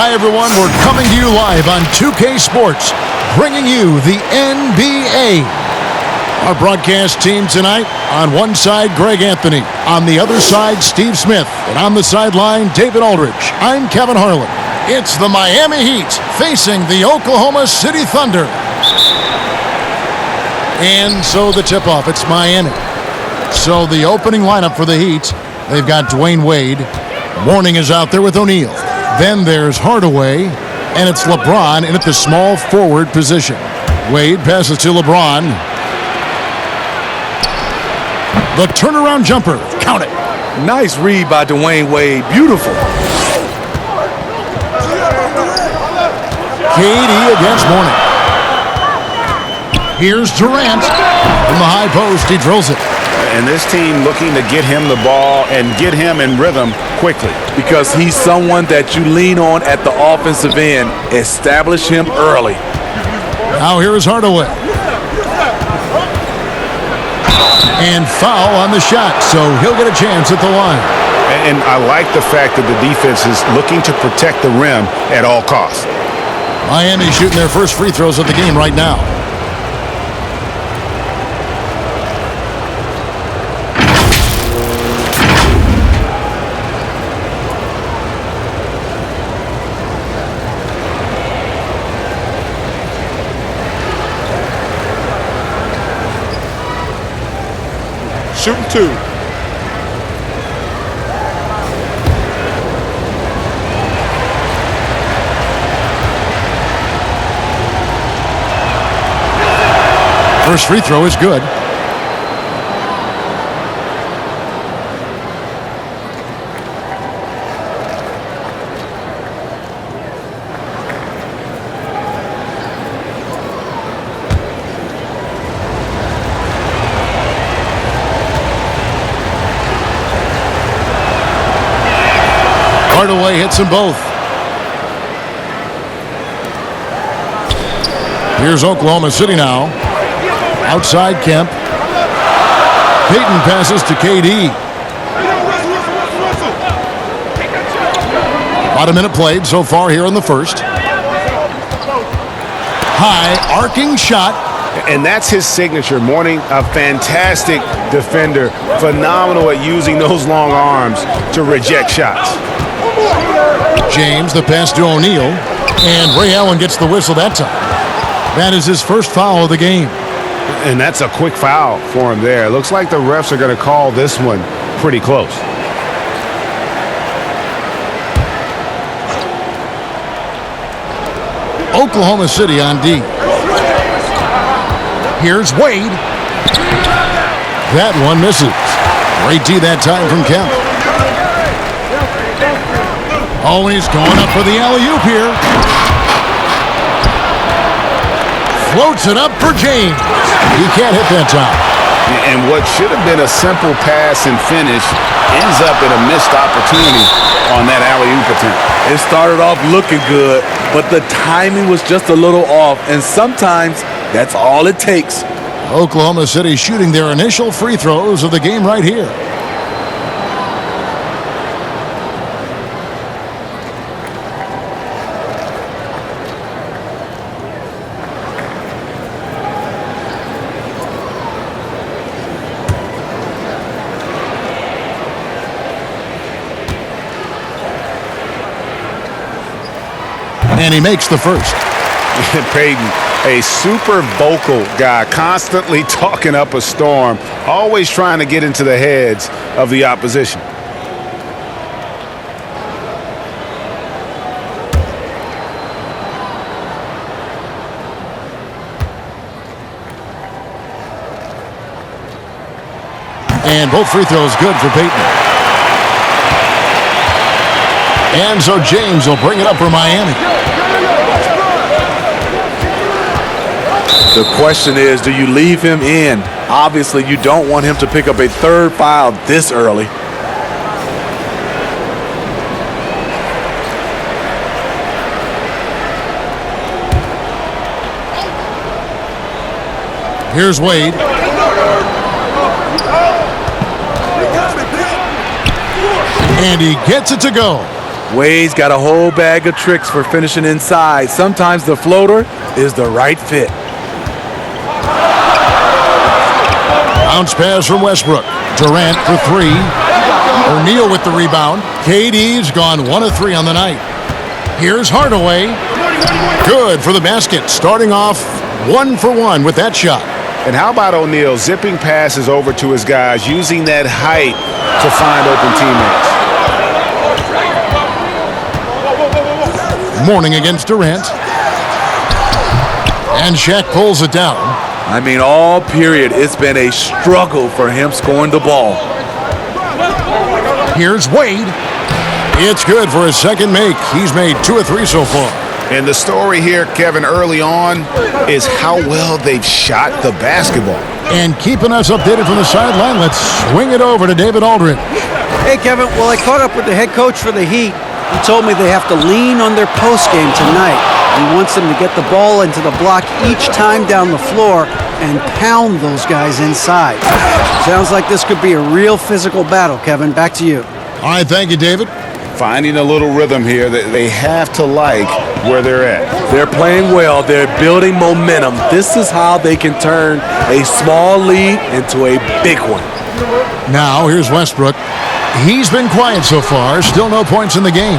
Hi, everyone. We're coming to you live on 2K Sports, bringing you the NBA. Our broadcast team tonight, on one side, Greg Anthony. On the other side, Steve Smith. And on the sideline, David Aldridge. I'm Kevin Harlan. It's the Miami Heat facing the Oklahoma City Thunder. And so the tip-off, it's Miami. So the opening lineup for the Heat, they've got Dwayne Wade. Mourning is out there with O'Neal. Then there's Hardaway, and it's LeBron in at the small forward position. Wade passes to LeBron. The turnaround jumper, count it. Nice read by Dwayne Wade, beautiful. KD against Mourning. Here's Durant. From the high post, he drills it. And this team looking to get him the ball and get him in rhythm quickly. Because he's someone that you lean on at the offensive end. Establish him early. Now here is Hardaway. And foul on the shot, so he'll get a chance at the line. And I like the fact that the defense is looking to protect the rim at all costs. Miami shooting their first free throws of the game right now. Shooting two. First free throw is good. Hardaway hits them both. Here's Oklahoma City now. Outside Kemp. Payton passes to KD. About a minute played so far here in the first. High arcing shot. And that's his signature. Mourning, a fantastic defender. Phenomenal at using those long arms to reject shots. James, the pass to O'Neal. And Ray Allen gets the whistle that time. That is his first foul of the game. And that's a quick foul for him there. Looks like the refs are going to call this one pretty close. Oklahoma City on D. Here's Wade. That one misses. Great D that time from Kemp. Oh, and he's going up for the alley-oop here. Floats it up for James. He can't hit that time. And what should have been a simple pass and finish ends up in a missed opportunity on that alley-oop attempt. It started off looking good, but the timing was just a little off, and sometimes that's all it takes. Oklahoma City shooting their initial free throws of the game right here. And he makes the first. Payton, a super vocal guy, constantly talking up a storm, always trying to get into the heads of the opposition. And both free throws good for Payton. And so James will bring it up for Miami. The question is, do you leave him in? Obviously, you don't want him to pick up a third foul this early. Here's Wade. And he gets it to go. Wade's got a whole bag of tricks for finishing inside. Sometimes the floater is the right fit. Bounce pass from Westbrook. Durant for three. O'Neal with the rebound. KD's gone 1 of 3 on the night. Here's Hardaway. Good for the basket. Starting off 1 for 1 with that shot. And how about O'Neal zipping passes over to his guys, using that height to find open teammates. Mourning against Durant. And Shaq pulls it down. I mean, all period, it's been a struggle for him scoring the ball. Here's Wade. It's good for his second make. He's made 2 of 3 so far. And the story here, Kevin, early on is how well they've shot the basketball. And keeping us updated from the sideline, let's swing it over to David Aldridge. Hey, Kevin. Well, I caught up with the head coach for the Heat. He told me they have to lean on their postgame tonight. He wants them to get the ball into the block each time down the floor and pound those guys inside. Sounds like this could be a real physical battle, Kevin. Back to you. All right, thank you, David. Finding a little rhythm here that they have to like where they're at. They're playing well. They're building momentum. This is how they can turn a small lead into a big one. Now, here's Westbrook. He's been quiet so far. Still no points in the game.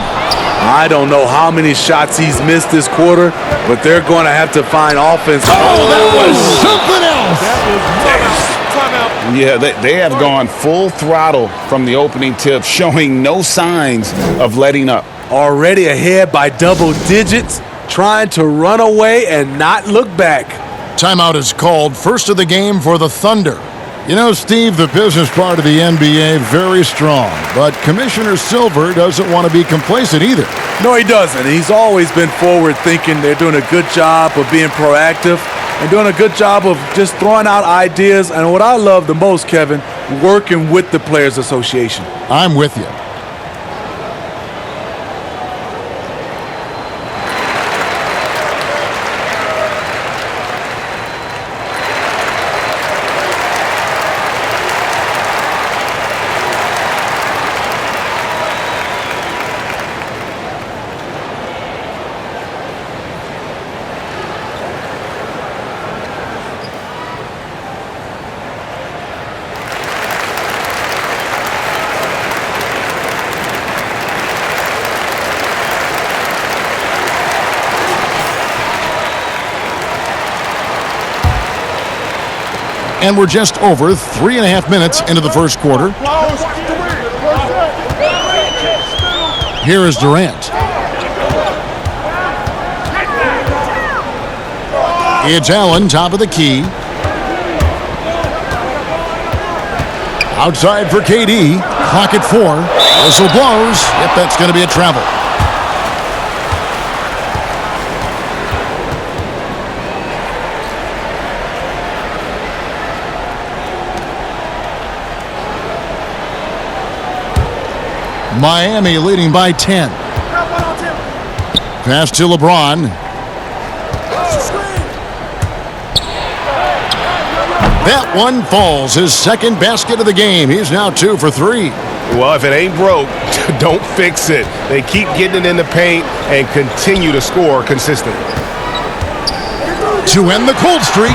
I don't know how many shots he's missed this quarter, but they're going to have to find offense. Oh, that was something else. Yeah, they have gone full throttle from the opening tip, showing no signs of letting up. Already ahead by double digits, trying to run away and not look back. Timeout is called. First of the game for the Thunder. You know, Steve, the business part of the NBA, very strong. But Commissioner Silver doesn't want to be complacent either. No, he doesn't. He's always been forward-thinking. They're doing a good job of being proactive and doing a good job of just throwing out ideas. And what I love the most, Kevin, working with the Players Association. I'm with you. And we're just over 3.5 minutes into the first quarter. Here is Durant. It's Allen, top of the key. Outside for KD. Clock at 4. Whistle blows. Yep, that's going to be a travel. Miami leading by 10. Pass to LeBron. That one falls. His second basket of the game. He's now 2 for 3. Well, if it ain't broke, don't fix it. They keep getting it in the paint and continue to score consistently. To end the cold streak.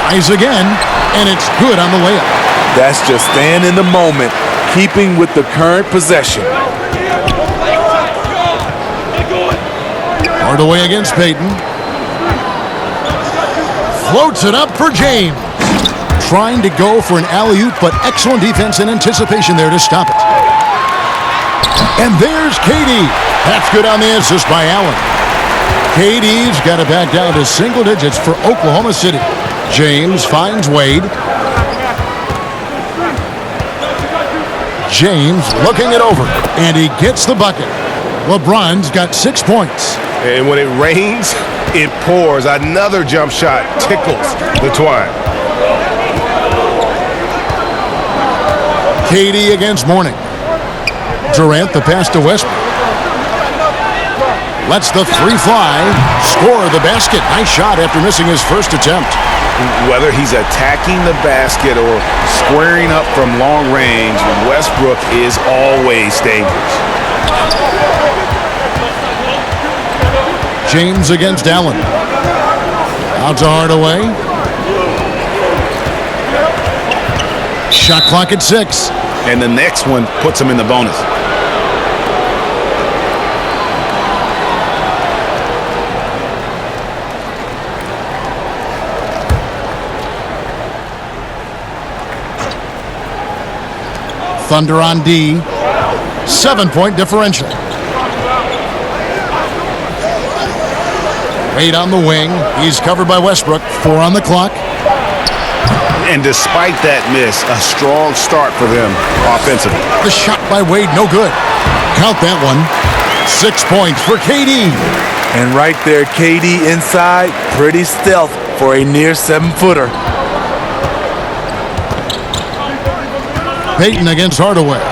Tries again, and it's good on the layup. That's just staying in the moment, keeping with the current possession. Hardaway against Payton. Floats it up for James. Trying to go for an alley-oop, but excellent defense and anticipation there to stop it. And there's KD. That's good on the assist by Allen. KD's got it back down to single digits for Oklahoma City. James finds Wade. James looking it over, and he gets the bucket. LeBron's got 6 points. And when it rains, it pours. Another jump shot tickles the twine. KD against Mourning. Durant, the pass to Westbrook. Lets the 3 fly. Score the basket. Nice shot after missing his first attempt. Whether he's attacking the basket or squaring up from long range, Westbrook is always dangerous. James against Allen. Out to Hardaway. Shot clock at 6. And the next one puts him in the bonus. Thunder on D. 7-point differential. Wade on the wing. He's covered by Westbrook. 4 on the clock. And despite that miss, a strong start for them offensively. The shot by Wade, no good. Count that one. 6 points for KD. And right there, KD inside, pretty stealth for a near 7-footer. Payton against Hardaway.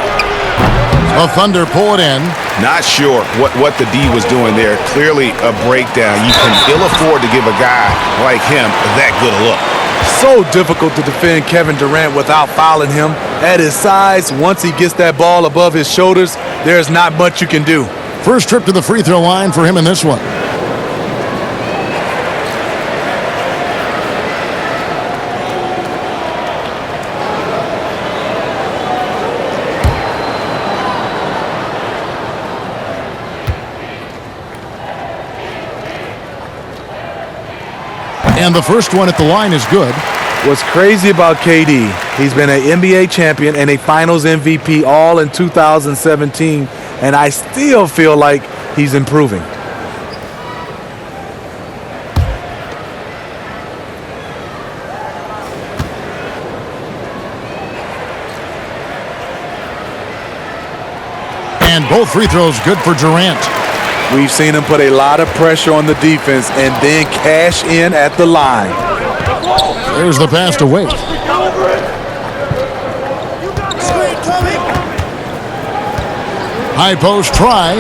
The Thunder pull it in. Not sure what the D was doing there. Clearly a breakdown. You can ill afford to give a guy like him that good a look. So difficult to defend Kevin Durant without fouling him. At his size, once he gets that ball above his shoulders, there's not much you can do. First trip to the free throw line for him in this one. And the first one at the line is good. What's crazy about KD, he's been an NBA champion and a Finals MVP all in 2017, and I still feel like he's improving. And both free throws good for Durant. We've seen him put a lot of pressure on the defense and then cash in at the line. There's the pass to Wade. High post try.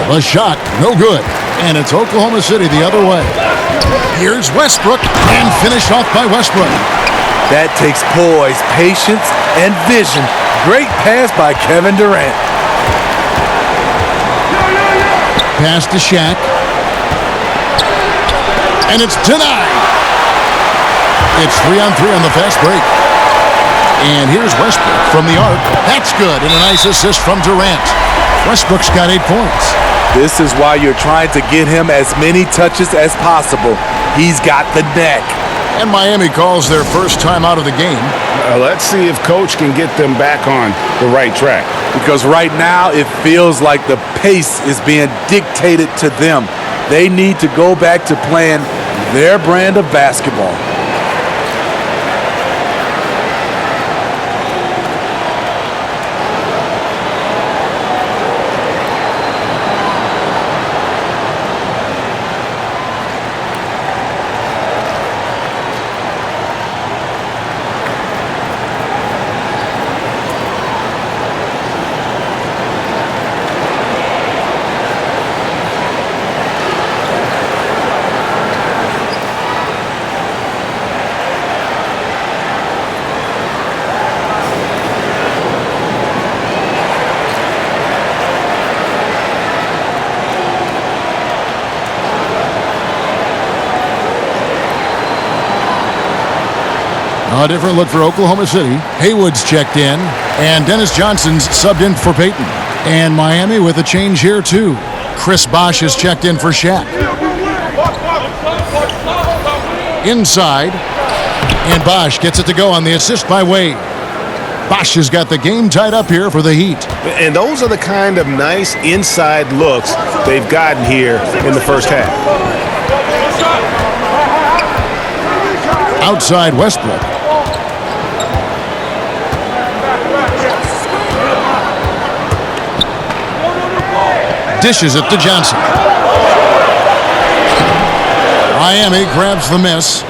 The shot, no good. And it's Oklahoma City the other way. Here's Westbrook, and finished off by Westbrook. That takes poise, patience, and vision. Great pass by Kevin Durant. Pass to Shaq. And it's denied. It's 3-on-3 on the fast break. And here's Westbrook from the arc. That's good, and a nice assist from Durant. Westbrook's got 8 points. This is why you're trying to get him as many touches as possible. He's got the neck. And Miami calls their first time out of the game. Let's see if Coach can get them back on the right track. Because right now it feels like the pace is being dictated to them. They need to go back to playing their brand of basketball. A different look for Oklahoma City. Haywood's checked in, and Dennis Johnson's subbed in for Payton. And Miami with a change here, too. Chris Bosh is checked in for Shaq. Inside, and Bosh gets it to go on the assist by Wade. Bosh has got the game tied up here for the Heat. And those are the kind of nice inside looks they've gotten here in the first half. Outside Westbrook. Dishes it to Johnson. Miami grabs the miss.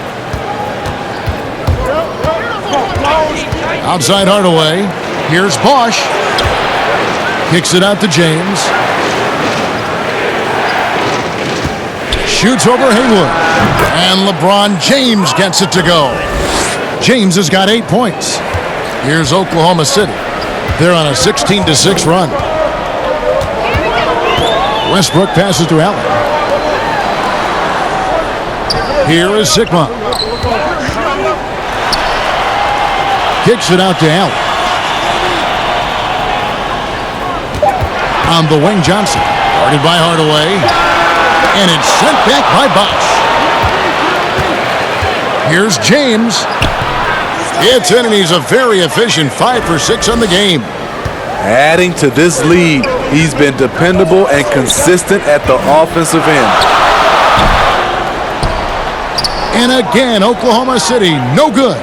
Outside Hardaway. Here's Bosh. Kicks it out to James. shoots over Haywood. And LeBron James gets it to go. James has got 8 points. Here's Oklahoma City. They're on a 16-6 run. Westbrook passes to Allen. Here is Sigma. Kicks it out to Allen. On the wing, Johnson. Guarded by Hardaway. And it's sent back by Bosh. Here's James. It's in, and he's a very efficient 5 for 6 on the game. Adding to this lead, he's been dependable and consistent at the offensive end. And again, Oklahoma City, no good.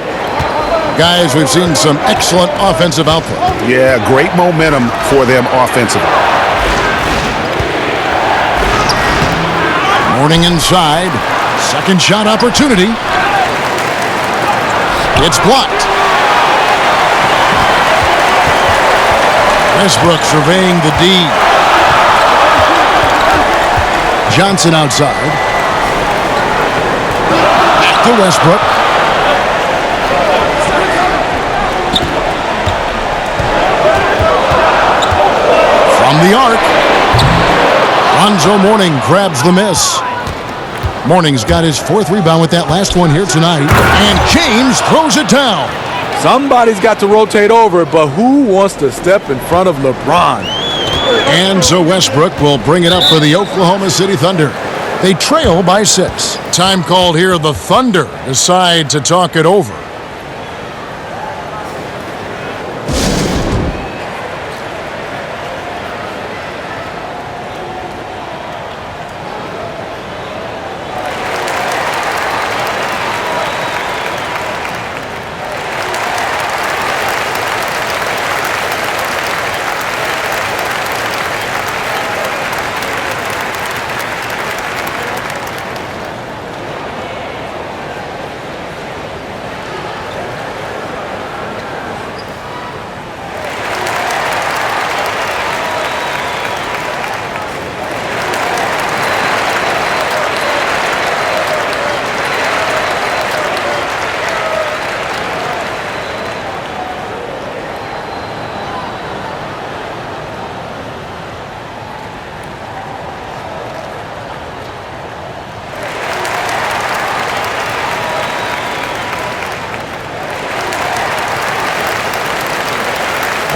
Guys, we've seen some excellent offensive output. Yeah, great momentum for them offensively. Mourning inside. Second shot opportunity. It's blocked. Westbrook surveying the D. Johnson outside. Back to Westbrook. From the arc. Lonzo Mourning grabs the miss. Mourning's got his 4th rebound with that last one here tonight. And James throws it down. Somebody's got to rotate over, but who wants to step in front of LeBron? And so Westbrook will bring it up for the Oklahoma City Thunder. They trail by 6. Time called here. The Thunder decide to talk it over.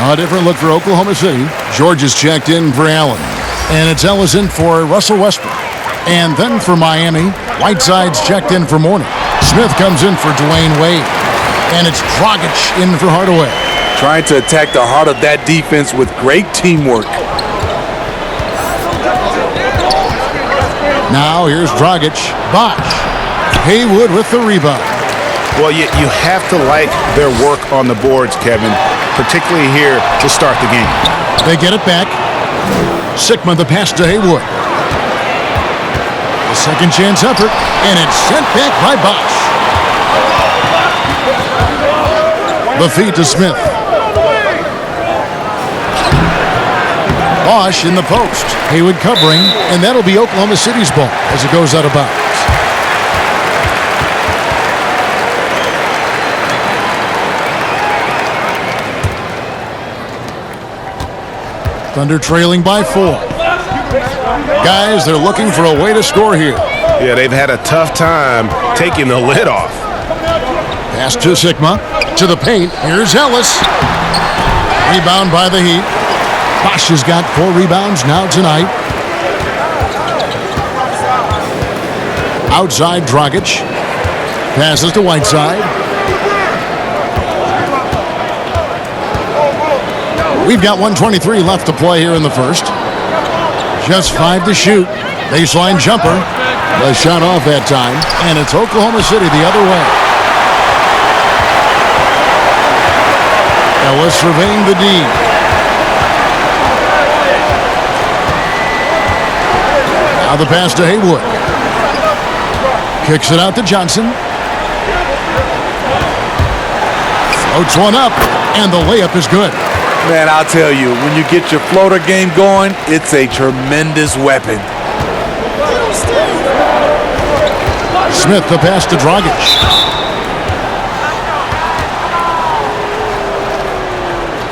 A different look for Oklahoma City. George is checked in for Allen. And it's Ellis in for Russell Westbrook. And then for Miami, Whiteside's checked in for Mourning. Smith comes in for Dwayne Wade. And it's Dragic in for Hardaway. Trying to attack the heart of that defense with great teamwork. Now here's Dragic. Bosh. Haywood with the rebound. Well, you have to like their work on the boards, Kevin, particularly here to start the game. They get it back. Sigma the pass to Haywood. A second chance effort, and it's sent back by Bosh. The feed to Smith. Bosh in the post. Haywood covering, and that'll be Oklahoma City's ball as it goes out of bounds. Thunder trailing by 4. Guys, they're looking for a way to score here. Yeah, they've had a tough time taking the lid off. Pass to Sigma. To the paint. Here's Ellis. Rebound by the Heat. Bosh has got 4 rebounds now tonight. Outside, Dragic. Passes to Whiteside. We've got 1:23 left to play here in the first. Just 5 to shoot. Baseline jumper. The shot off that time. And it's Oklahoma City the other way. Ellis surveying the D. Now the pass to Haywood. Kicks it out to Johnson. Floats one up. And the layup is good. Man, I'll tell you, when you get your floater game going, it's a tremendous weapon. Smith the pass to Dragic.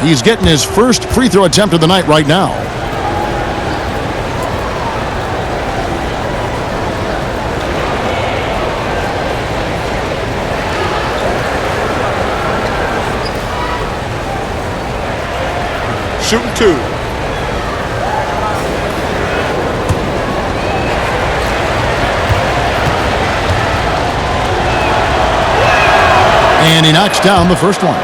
He's getting his first free throw attempt of the night right now. Shooting 2. And he knocks down the first one.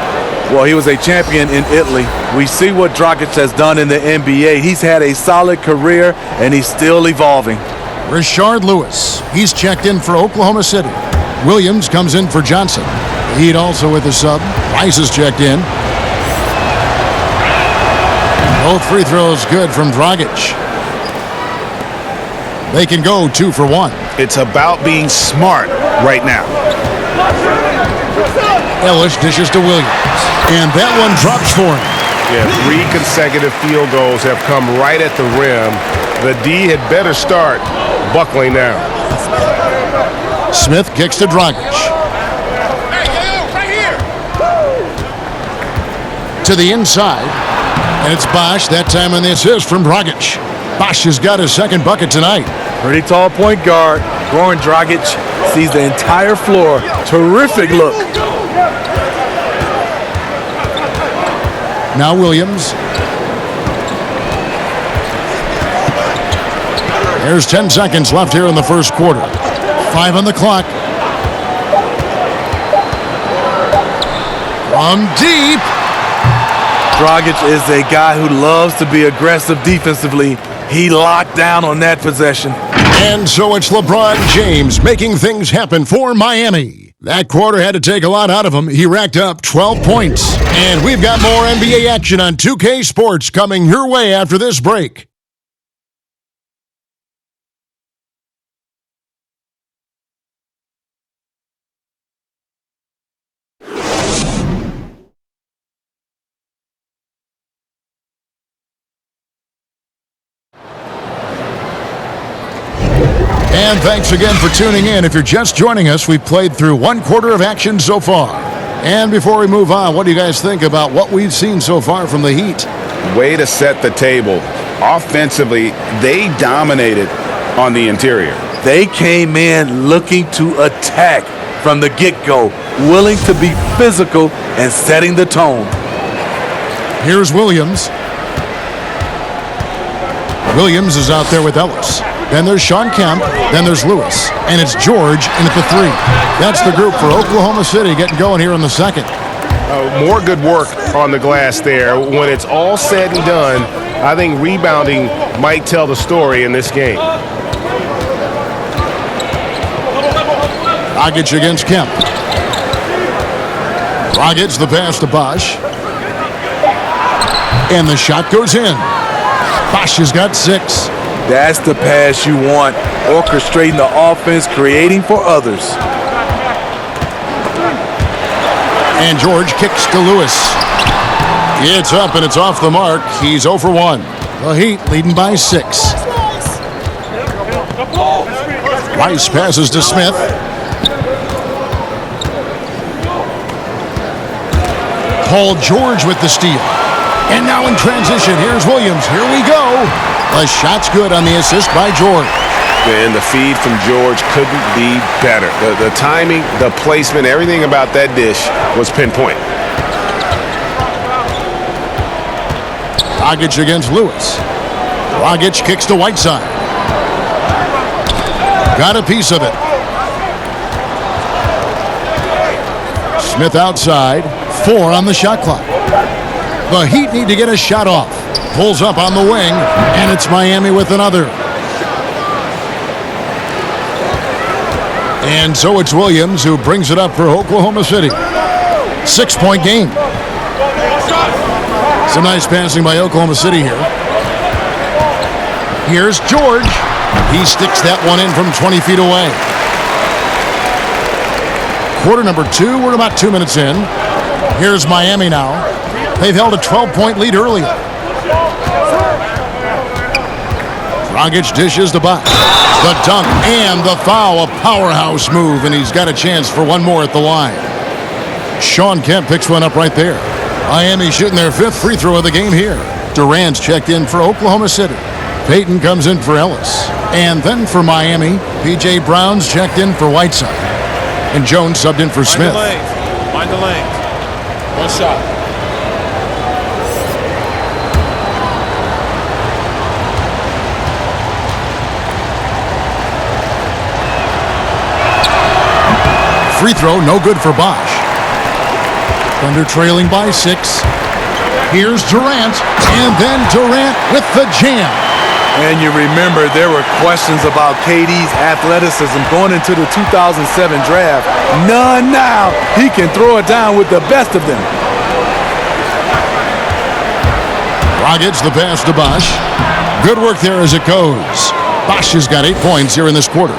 Well, he was a champion in Italy. We see what Dragic has done in the NBA. He's had a solid career, and he's still evolving. Rashard Lewis. He's checked in for Oklahoma City. Williams comes in for Johnson. The Heat also with a sub. Rice is checked in. Both free throws good from Dragic. They can go 2 for 1. It's about being smart right now. Ellis dishes to Williams. And that one drops for him. Yeah, 3 consecutive field goals have come right at the rim. The D had better start buckling down. Smith kicks to Dragic. Right here. To the inside. And it's Bosh, that time on the assist from Dragic. Bosh has got his second bucket tonight. Pretty tall point guard. Goran Dragic sees the entire floor. Terrific look. Now Williams. There's 10 seconds left here in the first quarter. 5 on the clock. From deep. Dragic is a guy who loves to be aggressive defensively. He locked down on that possession. And so it's LeBron James making things happen for Miami. That quarter had to take a lot out of him. He racked up 12 points. And we've got more NBA action on 2K Sports coming your way after this break. And thanks again for tuning in. If you're just joining us, we've played through 1 quarter of action so far. And before we move on, what do you guys think about what we've seen so far from the Heat? Way to set the table. Offensively, they dominated on the interior. They came in looking to attack from the get-go, willing to be physical and setting the tone. Here's Williams. Williams is out there with Ellis. Then there's Shawn Kemp. Then there's Lewis. And it's George in at the 3. That's the group for Oklahoma City getting going here in the second. More good work on the glass there. When it's all said and done, I think rebounding might tell the story in this game. Dragic against Kemp. Dragic the pass to Bosh. And the shot goes in. Bosh has got 6. That's the pass you want, orchestrating the offense, creating for others. And George kicks to Lewis. It's up and it's off the mark. He's 0 for 1. The Heat leading by 6. Rice passes to Smith. Paul George with the steal. And now in transition, here's Williams. Here we go. The shot's good on the assist by George. And the feed from George couldn't be better. The timing, the placement, everything about that dish was pinpoint. Dragic against Lewis. Dragic kicks to Whiteside. Got a piece of it. Smith outside. 4 on the shot clock. The Heat need to get a shot off. Pulls up on the wing, and it's Miami with another. And so it's Williams who brings it up for Oklahoma City. 6-point game. Some nice passing by Oklahoma City here. Here's George. He sticks that one in from 20 feet away. Quarter number 2. We're about 2 minutes in. Here's Miami now. They've held a 12-point lead earlier. Dragic dishes to Bosh. The dunk and the foul, a powerhouse move, and he's got a chance for one more at the line. Shawn Kemp picks one up right there. Miami shooting their 5th free throw of the game here. Durant's checked in for Oklahoma City. Payton comes in for Ellis. And then for Miami, P.J. Brown's checked in for Whiteside. And Jones subbed in for Smith. Mind the lanes. One shot. Free throw, no good for Bosh. Thunder trailing by 6. Here's Durant, and then Durant with the jam. And you remember there were questions about KD's athleticism going into the 2007 draft. None now. He can throw it down with the best of them. Dragic the pass to Bosh. Good work there as it goes. Bosh has got 8 points here in this quarter.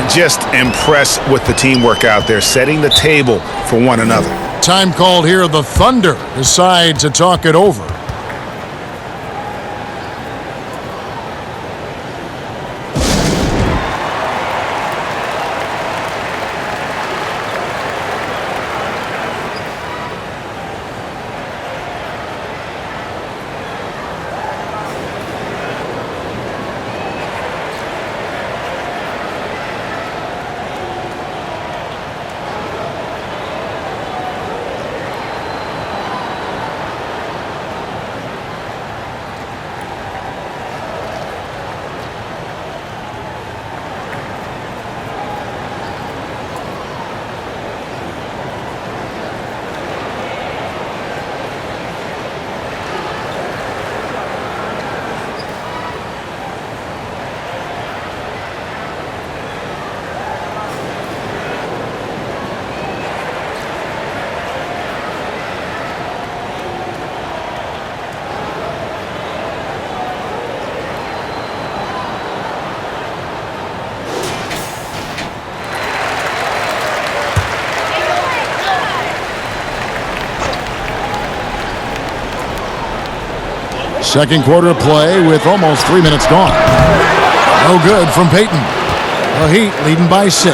Just impressed with the teamwork out there, setting the table for one another. Time called here. The Thunder decide to talk it over. Second quarter play with almost 3 minutes gone. No good from Payton. The Heat leading by 6.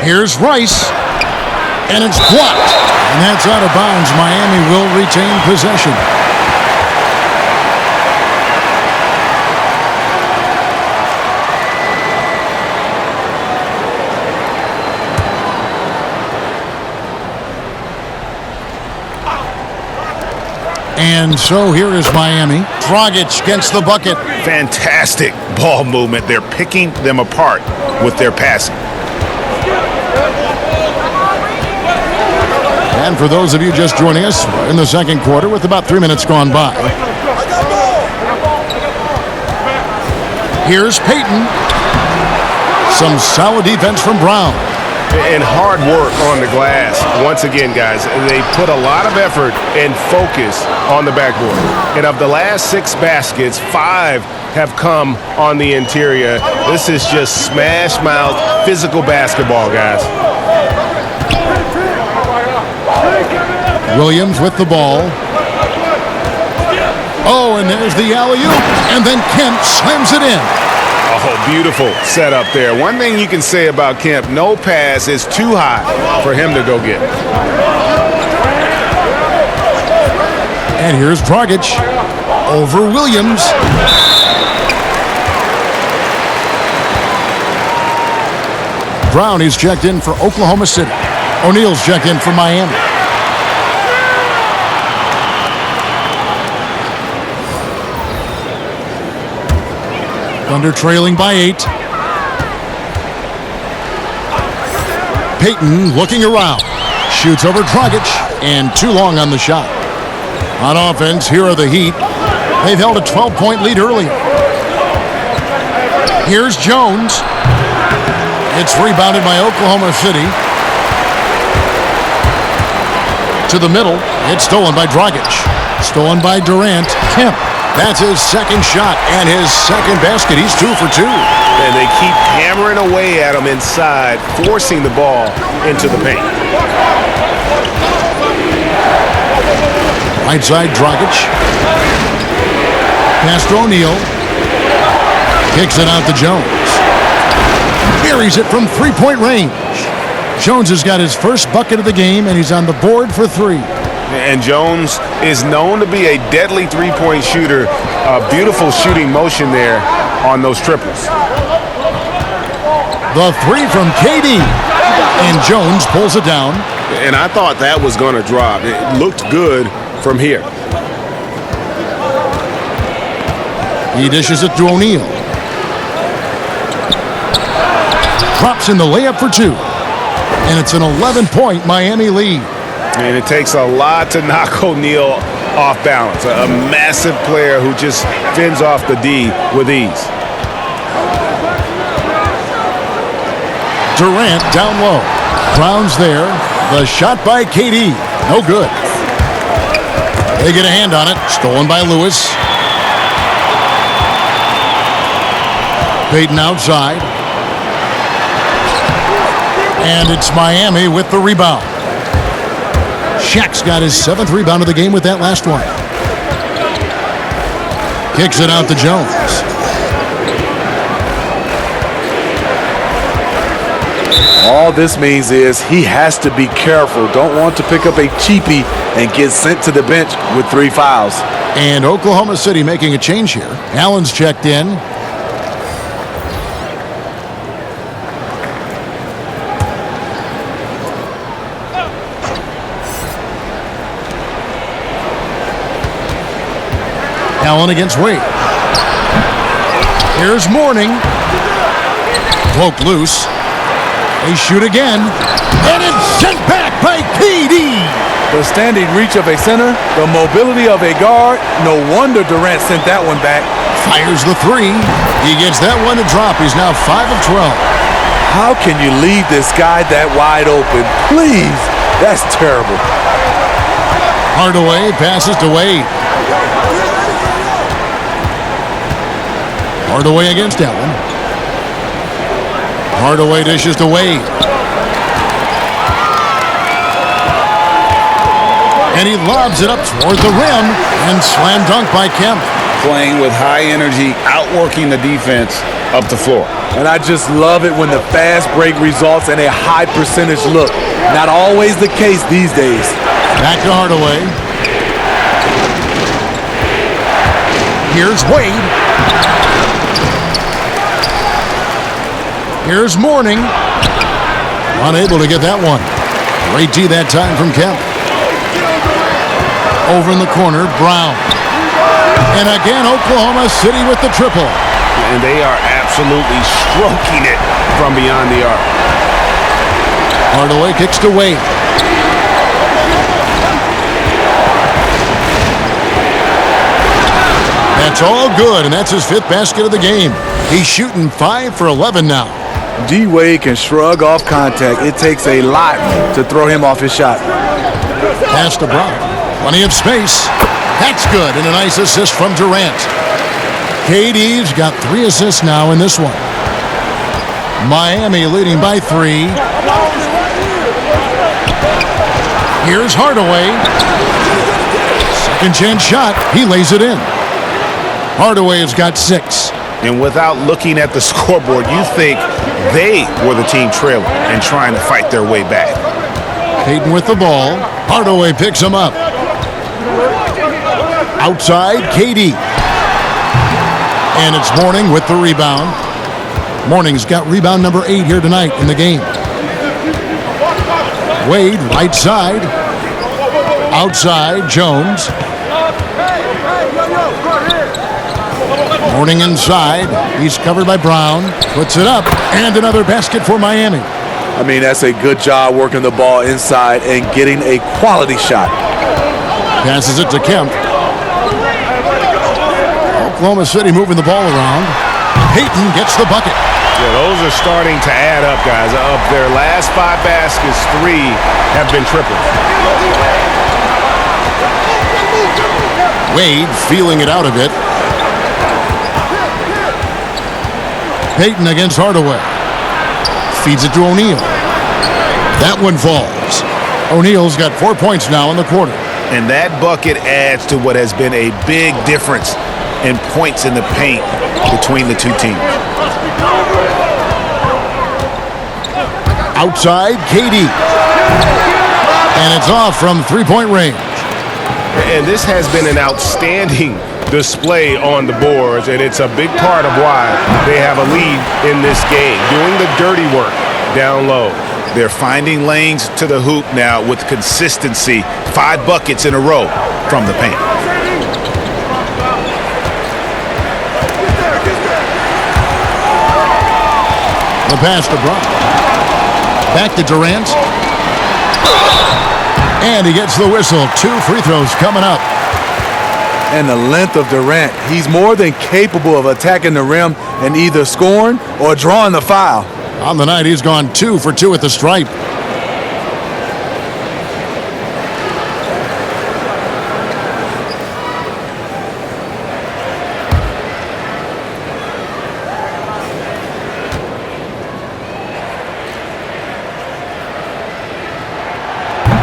Here's Rice. And it's blocked. And that's out of bounds. Miami will retain possession. And so here is Miami. Dragic gets the bucket. Fantastic ball movement. They're picking them apart with their passing. And for those of you just joining us, we're in the second quarter with about 3 minutes gone by. Here's Payton. Some solid defense from Brown. And hard work on the glass. Once again, guys, they put a lot of effort and focus on the backboard. And of the last 6 baskets, 5 have come on the interior. This is just smash mouth physical basketball, guys. Williams with the ball. Oh, and there's the alley-oop. And then Kemp slams it in. Oh, beautiful setup there. One thing you can say about Kemp, no pass is too high for him to go get. And here's Dragic over Williams. Brown is checked in for Oklahoma City. O'Neal's checked in for Miami. Thunder trailing by 8. Payton looking around. Shoots over Dragic, and too long on the shot. On offense, here are the Heat. They've held a 12-point lead earlier. Here's Jones. It's rebounded by Oklahoma City. To the middle. It's stolen by Dragic. Stolen by Durant. Kemp. That's his second shot and his second basket. He's 2 for 2. And they keep hammering away at him inside, forcing the ball into the paint. Right side, Dragic. Pass to O'Neal. Kicks it out to Jones. Buries it from three-point range. Jones has got his first bucket of the game, and he's on the board for 3. And Jones is known to be a deadly three-point shooter. A beautiful shooting motion there on those triples. The 3 from KD. And Jones pulls it down. And I thought that was going to drop. It looked good from here. He dishes it to O'Neal. Drops in the layup for 2. And it's an 11-point Miami lead. And it takes a lot to knock O'Neal off balance. A massive player who just fends off the D with ease. Durant down low. Brown's there. The shot by KD. No good. They get a hand on it. Stolen by Lewis. Payton outside. And it's Miami with the rebound. Shaq's got his 7th rebound of the game with that last one. Kicks it out to Jones. All this means is he has to be careful. Don't want to pick up a cheapie and get sent to the bench with 3 fouls. And Oklahoma City making a change here. Allen's checked in. Allen against Wade. Here's Mourning. Cloak loose. They shoot again. And it's sent back by KD. The standing reach of a center, the mobility of a guard. No wonder Durant sent that one back. Fires the 3. He gets that one to drop. He's now 5 of 12. How can you leave this guy that wide open? Please. That's terrible. Hardaway passes to Wade. Hardaway against Allen. Hardaway dishes to Wade. And he lobs it up toward the rim. And slam dunk by Kemp. Playing with high energy, outworking the defense up the floor. And I just love it when the fast break results in a high percentage look. Not always the case these days. Back to Hardaway. Here's Wade. Here's Mourning. Unable to get that one. Great D that time from Kemp. Over in the corner, Brown. And again, Oklahoma City with the triple. And they are absolutely stroking it from beyond the arc. Hardaway kicks to Wade. That's all good, and that's his 5th basket of the game. He's shooting 5 for 11 now. D-Wade can shrug off contact. It takes a lot to throw him off his shot. Pass to Brown. Plenty of space. That's good, and a nice assist from Durant. KD's got 3 assists now in this one. Miami leading by 3. Here's Hardaway. Second chance shot. He lays it in. Hardaway has got 6. And without looking at the scoreboard, you think they were the team trailing and trying to fight their way back. Payton with the ball. Hardaway picks him up. Outside, KD. And it's Mourning with the rebound. Mourning's got rebound number 8 here tonight in the game. Wade, right side. Outside, Jones. Mourning inside. He's covered by Brown. Puts it up. And another basket for Miami. I mean, that's a good job working the ball inside and getting a quality shot. Passes it to Kemp. Oklahoma City moving the ball around. Payton gets the bucket. Yeah, those are starting to add up, guys. Of their last 5 baskets, 3 have been triples. Wade feeling it out a bit. Payton against Hardaway. Feeds it to O'Neal. That one falls. O'Neal's got 4 points now in the quarter. And that bucket adds to what has been a big difference and points in the paint between the two teams. Outside, KD. And it's off from three-point range. And this has been an outstanding display on the boards, and it's a big part of why they have a lead in this game, doing the dirty work down low. They're finding lanes to the hoop now with consistency. 5 buckets in a row from the paint. The pass to Brown. Back to Durant. And he gets the whistle. 2 free throws coming up. And the length of Durant, he's more than capable of attacking the rim and either scoring or drawing the foul. On the night, he's gone 2 for 2 at the stripe.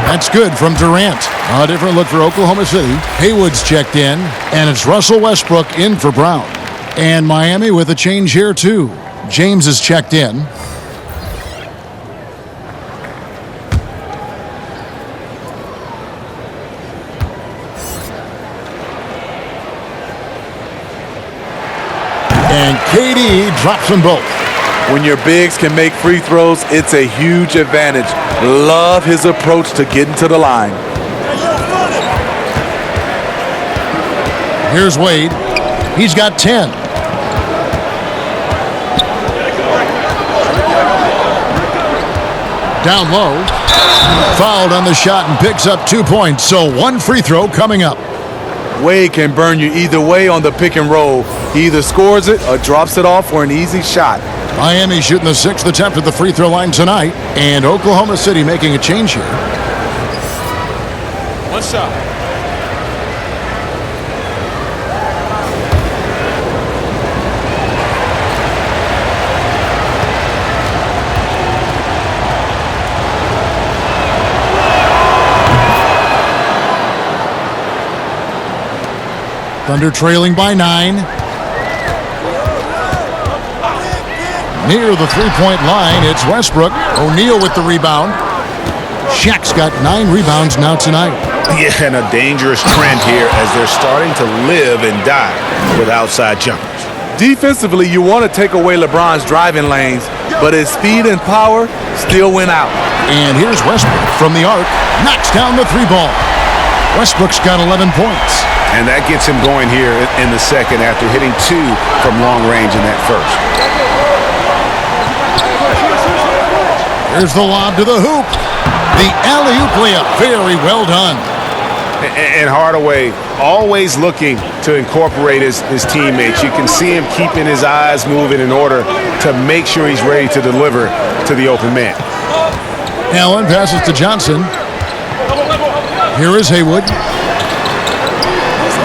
That's good from Durant. A different look for Oklahoma City. Haywood's checked in, and it's Russell Westbrook in for Brown. And Miami with a change here, too. James is checked in. And KD drops them both. When your bigs can make free throws, it's a huge advantage. Love his approach to getting to the line. Here's Wade. He's got 10. Down low. Fouled on the shot and picks up 2 points. So 1 free throw coming up. Wade can burn you either way on the pick and roll. He either scores it or drops it off for an easy shot. Miami shooting the 6th attempt at the free throw line tonight. And Oklahoma City making a change here. 1 shot. Thunder trailing by 9. Near the three-point line, it's Westbrook. O'Neal with the rebound. Shaq's got 9 rebounds now tonight. Yeah, and a dangerous trend here as they're starting to live and die with outside jumpers. Defensively, you want to take away LeBron's driving lanes, but his speed and power still win out. And here's Westbrook from the arc. Knocks down the 3-ball. Westbrook's got 11 points. And that gets him going here in the second after hitting 2 from long range in that first. Here's the lob to the hoop. The alley-oop layup. Very well done. And Hardaway always looking to incorporate his teammates. You can see him keeping his eyes moving in order to make sure he's ready to deliver to the open man. Allen passes to Johnson. Here is Haywood.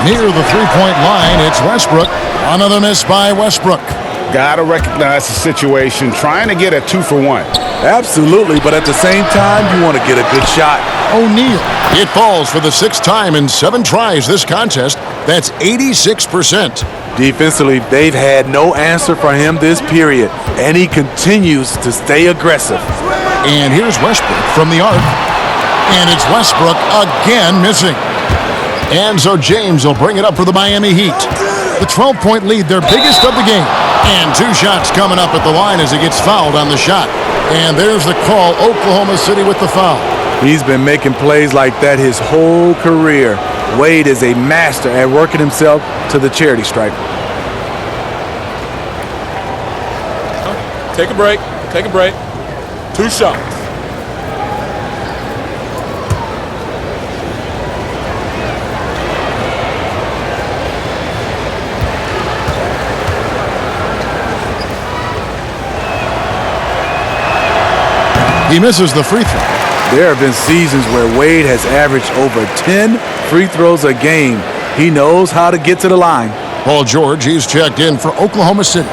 Near the three-point line, it's Westbrook. Another miss by Westbrook. Got to recognize the situation, trying to get a 2 for 1. Absolutely, but at the same time, you want to get a good shot. O'Neal. It falls for the 6th time in 7 tries this contest. That's 86%. Defensively, they've had no answer for him this period, and he continues to stay aggressive. And here's Westbrook from the arc. And it's Westbrook again missing. And so James will bring it up for the Miami Heat. The 12-point lead, their biggest of the game. And 2 shots coming up at the line as he gets fouled on the shot. And there's the call, Oklahoma City with the foul. He's been making plays like that his whole career. Wade is a master at working himself to the charity stripe. Take a break. Take a break. 2 shots. He misses the free throw. There have been seasons where Wade has averaged over 10 free throws a game. He knows how to get to the line. Paul George, he's checked in for Oklahoma City.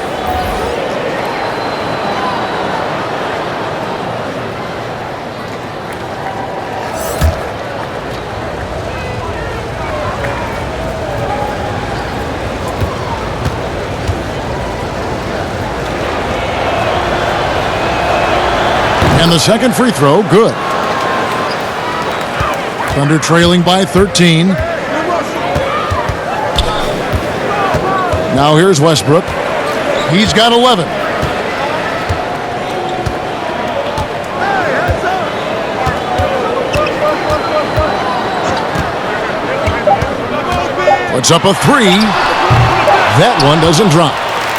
And the second free throw, good. Thunder trailing by 13. Now here's Westbrook. He's got 11. Puts up a three. That one doesn't drop.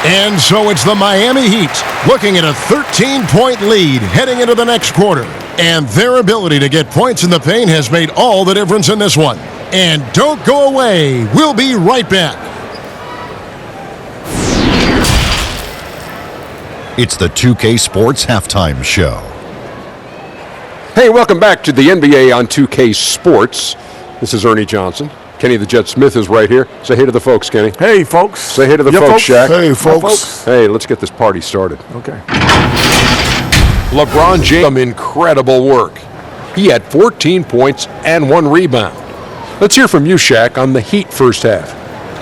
And so it's the Miami Heat looking at a 13-point lead heading into the next quarter. And their ability to get points in the paint has made all the difference in this one. And don't go away. We'll be right back. It's the 2K Sports Halftime Show. Hey, welcome back to the NBA on 2K Sports. This is Ernie Johnson. Kenny the Jet Smith is right here. Say hey to the folks, Kenny. Hey, folks. Say hey to the folks, Shaq. Hey, folks. Hey, let's get this party started. Okay. LeBron James, some incredible work. He had 14 points and 1 rebound. Let's hear from you, Shaq, on the Heat first half.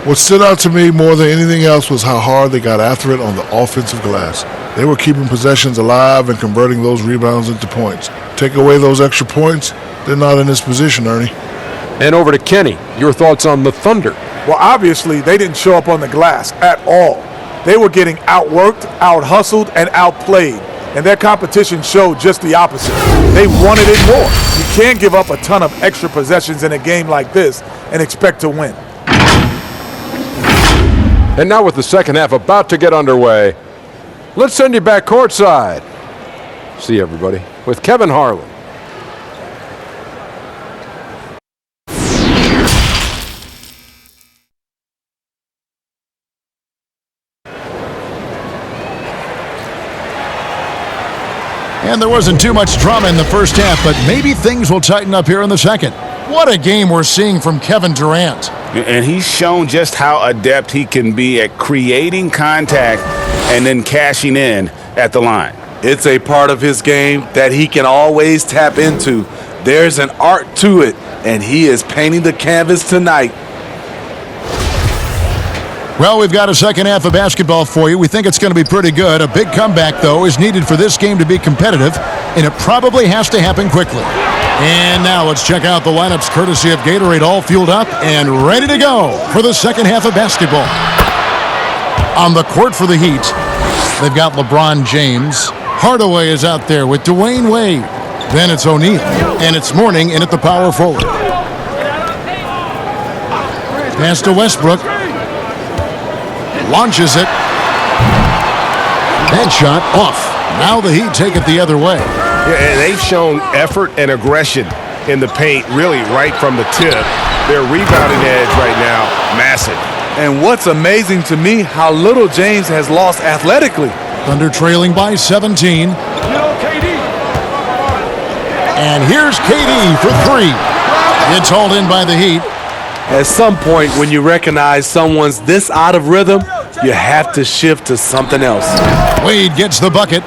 What stood out to me more than anything else was how hard they got after it on the offensive glass. They were keeping possessions alive and converting those rebounds into points. Take away those extra points, they're not in this position, Ernie. And over to Kenny. Your thoughts on the Thunder? Well, obviously, they didn't show up on the glass at all. They were getting outworked, out-hustled, and outplayed. And their competition showed just the opposite. They wanted it more. You can't give up a ton of extra possessions in a game like this and expect to win. And now with the second half about to get underway, let's send you back courtside. See everybody with Kevin Harlan. And there wasn't too much drama in the first half, but maybe things will tighten up here in the second. What a game we're seeing from Kevin Durant. And he's shown just how adept he can be at creating contact and then cashing in at the line. It's a part of his game that he can always tap into. There's an art to it, and he is painting the canvas tonight. Well, we've got a second half of basketball for you. We think it's going to be pretty good. A big comeback, though, is needed for this game to be competitive, and it probably has to happen quickly. And now let's check out the lineups courtesy of Gatorade, all fueled up and ready to go for the second half of basketball. On the court for the Heat, they've got LeBron James. Hardaway is out there with Dwayne Wade. Then it's O'Neal, and it's Mourning in at the power forward. Pass to Westbrook. Launches it. That shot off. Now the Heat take it the other way. Yeah, and they've shown effort and aggression in the paint, really right from the tip. Their rebounding edge right now, massive. And what's amazing to me, how little James has lost athletically. Thunder trailing by 17. And here's KD for 3. It's hauled in by the Heat. At some point, when you recognize someone's this out of rhythm, you have to shift to something else. Wade gets the bucket.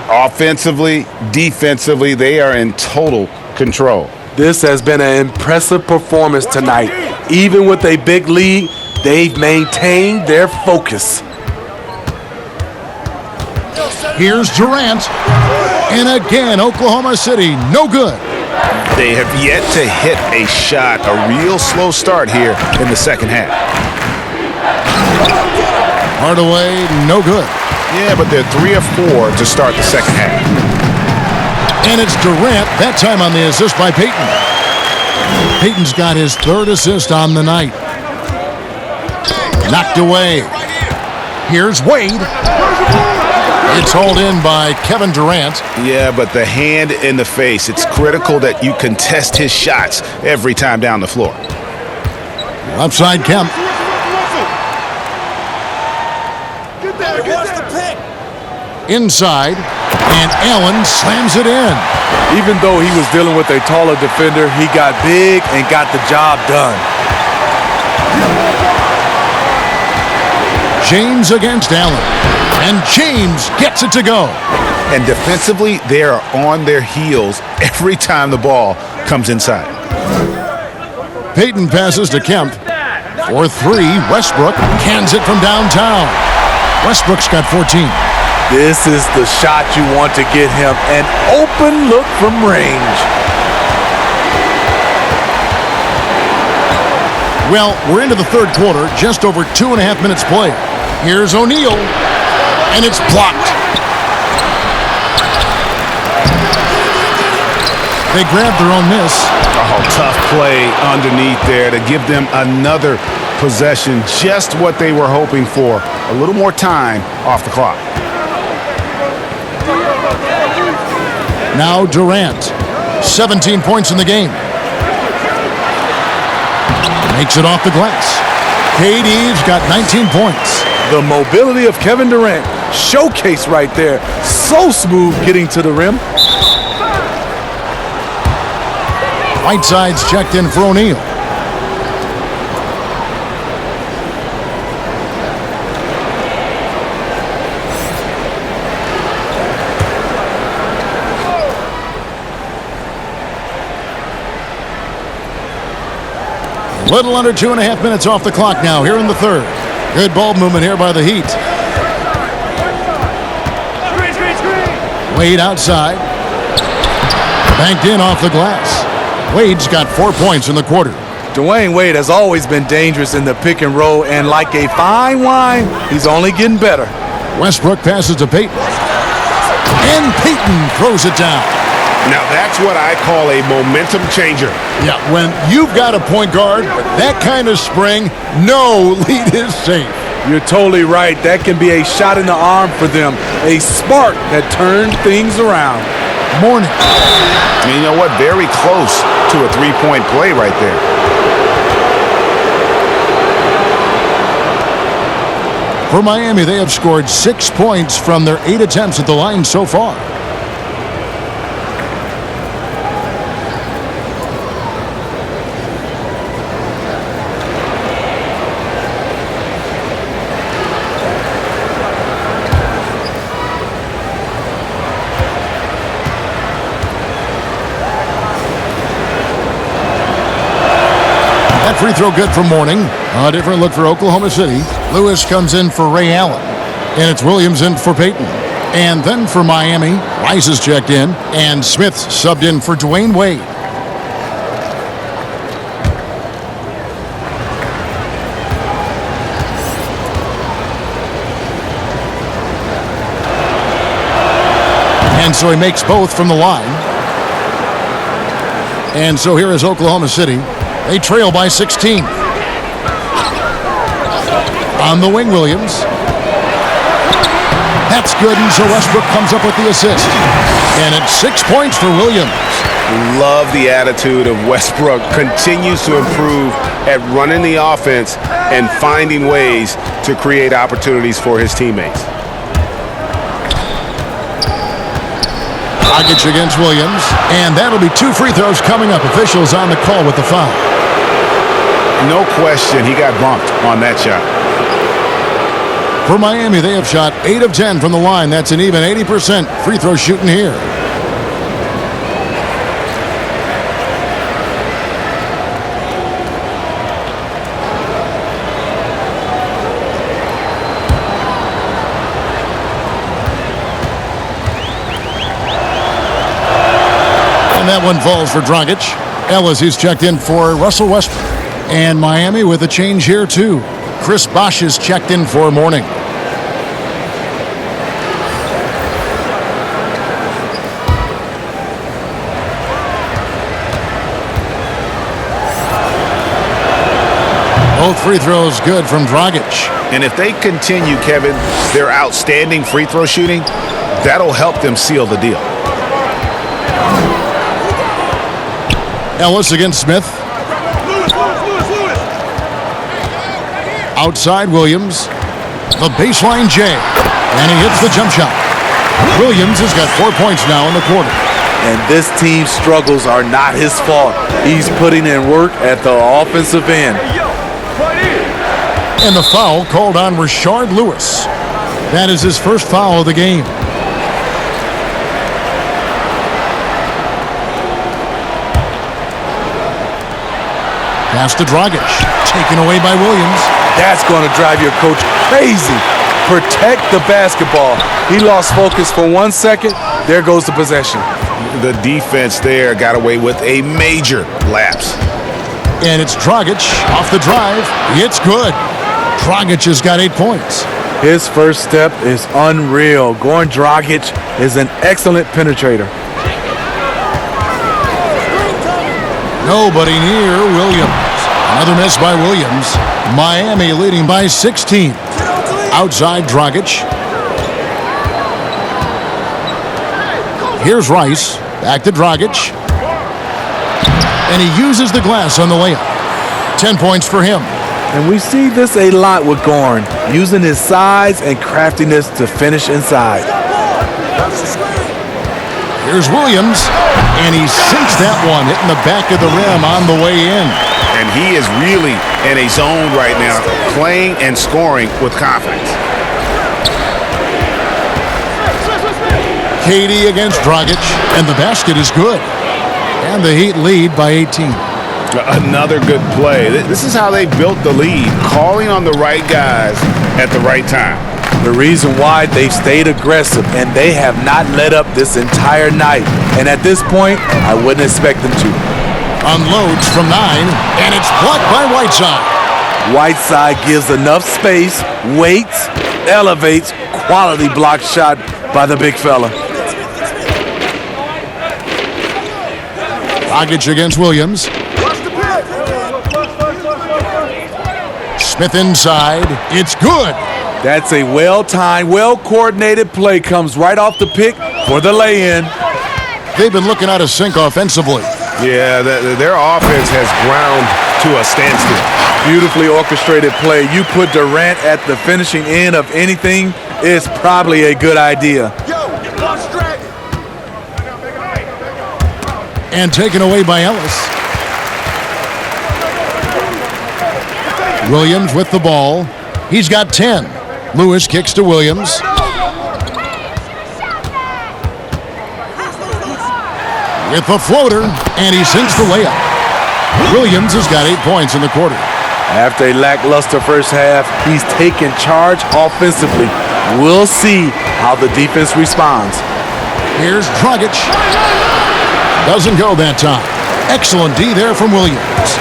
Offensively, defensively, they are in total control. This has been an impressive performance tonight. Even with a big lead, they've maintained their focus. Here's Durant. And again, Oklahoma City, no good. They have yet to hit a shot, a real slow start here in the second half. Hardaway, no good. Yeah, but they're 3 of 4 to start the second half. And it's Durant, that time on the assist by Payton. Payton's got his 3rd assist on the night. Knocked away. Here's Wade. It's hauled in by Kevin Durant. Yeah, but the hand in the face, it's critical that you contest his shots every time down the floor. Upside Kemp. Inside, and Allen slams it in. Even though he was dealing with a taller defender, he got big and got the job done. James against Allen. And James gets it to go. And defensively, they are on their heels every time the ball comes inside. Payton passes to Kemp. For 3, Westbrook cans it from downtown. Westbrook's got 14. This is the shot you want to get him. An open look from range. Well, we're into the third quarter, just over 2.5 minutes played. Here's O'Neal, and it's blocked. They grabbed their own miss. Oh, tough play underneath there to give them another possession, just what they were hoping for. A little more time off the clock. Now Durant, 17 points in the game. Makes it off the glass. KD's got 19 points. The mobility of Kevin Durant, showcase right there. So smooth getting to the rim. Whiteside's checked in for O'Neal. Little under 2.5 minutes off the clock now here in the third. Good ball movement here by the Heat. Wade outside. Banked in off the glass. Wade's got 4 points in the quarter. Dwayne Wade has always been dangerous in the pick and roll, and like a fine wine, he's only getting better. Westbrook passes to Payton. And Payton throws it down. Now that's what I call a momentum changer. Yeah, when you've got a point guard with that kind of spring, no lead is safe. You're totally right. That can be a shot in the arm for them. A spark that turned things around. Morning. And you know what? Very close to a three-point play right there. For Miami, they have scored 6 points from their 8 attempts at the line so far. Free throw good for Mourning. A different look for Oklahoma City. Lewis comes in for Ray Allen. And it's Williams in for Payton. And then for Miami, Rice is checked in. And Smith subbed in for Dwayne Wade. And so he makes both from the line. And so here is Oklahoma City. They trail by 16. On the wing, Williams. That's good, and so Westbrook comes up with the assist. And it's 6 points for Williams. Love the attitude of Westbrook. Continues to improve at running the offense and finding ways to create opportunities for his teammates. Dragic against Williams. And that'll be 2 free throws coming up. Officials on the call with the foul. No question, he got bumped on that shot. For Miami, they have shot 8 of 10 from the line. That's an even 80% free throw shooting here. And that one falls for Dragic. Ellis, he's checked in for Russell Westbrook. And Miami with a change here, too. Chris Bosh is checked in for Mourning. Both free throws good from Dragic. And if they continue, Kevin, their outstanding free throw shooting, that'll help them seal the deal. Ellis against Smith. Outside Williams. The baseline J. And he hits the jump shot. Williams has got 4 points now in the quarter. And this team's struggles are not his fault. He's putting in work at the offensive end. And the foul called on Rashard Lewis. That is his first foul of the game. Pass to Dragic. Taken away by Williams. That's going to drive your coach crazy. Protect the basketball. He lost focus for 1 second. There goes the possession. The defense there got away with a major lapse. And it's Dragic off the drive. It's good. Dragic has got 8 points. His first step is unreal. Goran Dragic is an excellent penetrator. Nobody near Williams. Another miss by Williams. Miami leading by 16. Outside Dragic. Here's Rice. Back to Dragic. And he uses the glass on the layup. 10 points for him. And we see this a lot with Goran, using his size and craftiness to finish inside. Here's Williams, and he sinks that one, hitting the back of the rim on the way in. And he is really in a zone right now, playing and scoring with confidence. KD against Dragic, and the basket is good. And the Heat lead by 18. Another good play. This is how they built the lead, calling on the right guys at the right time. The reason why they've stayed aggressive, and they have not let up this entire night. And at this point, I wouldn't expect them to. Unloads from 9, and it's blocked by Whiteside. Whiteside gives enough space, waits, elevates, quality block shot by the big fella. Dragic against Williams. Smith inside. It's good. That's a well-timed, well-coordinated play. Comes right off the pick for the lay-in. They've been looking out of sync offensively. Yeah, their offense has ground to a standstill. Beautifully orchestrated play. You put Durant at the finishing end of anything, it's probably a good idea. And taken away by Ellis. Williams with the ball. He's got 10. Lewis kicks to Williams. With the floater, and he sinks the layup. Williams has got 8 points in the quarter. After a lackluster first half, he's taken charge offensively. We'll see how the defense responds. Here's Dragic. Doesn't go that time. Excellent D there from Williams.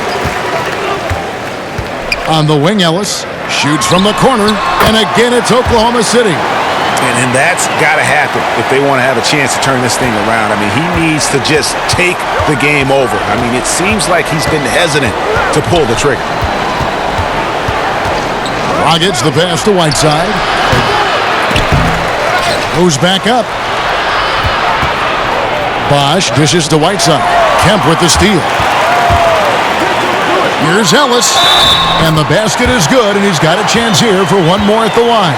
On the wing, Ellis shoots from the corner, and again it's Oklahoma City. And that's got to happen if they want to have a chance to turn this thing around. I mean, he needs to just take the game over. I mean, it seems like he's been hesitant to pull the trigger. Dragic, the pass to Whiteside. Goes back up. Bosch dishes to Whiteside. Kemp with the steal. Here's Ellis, and the basket is good, and he's got a chance here for one more at the line.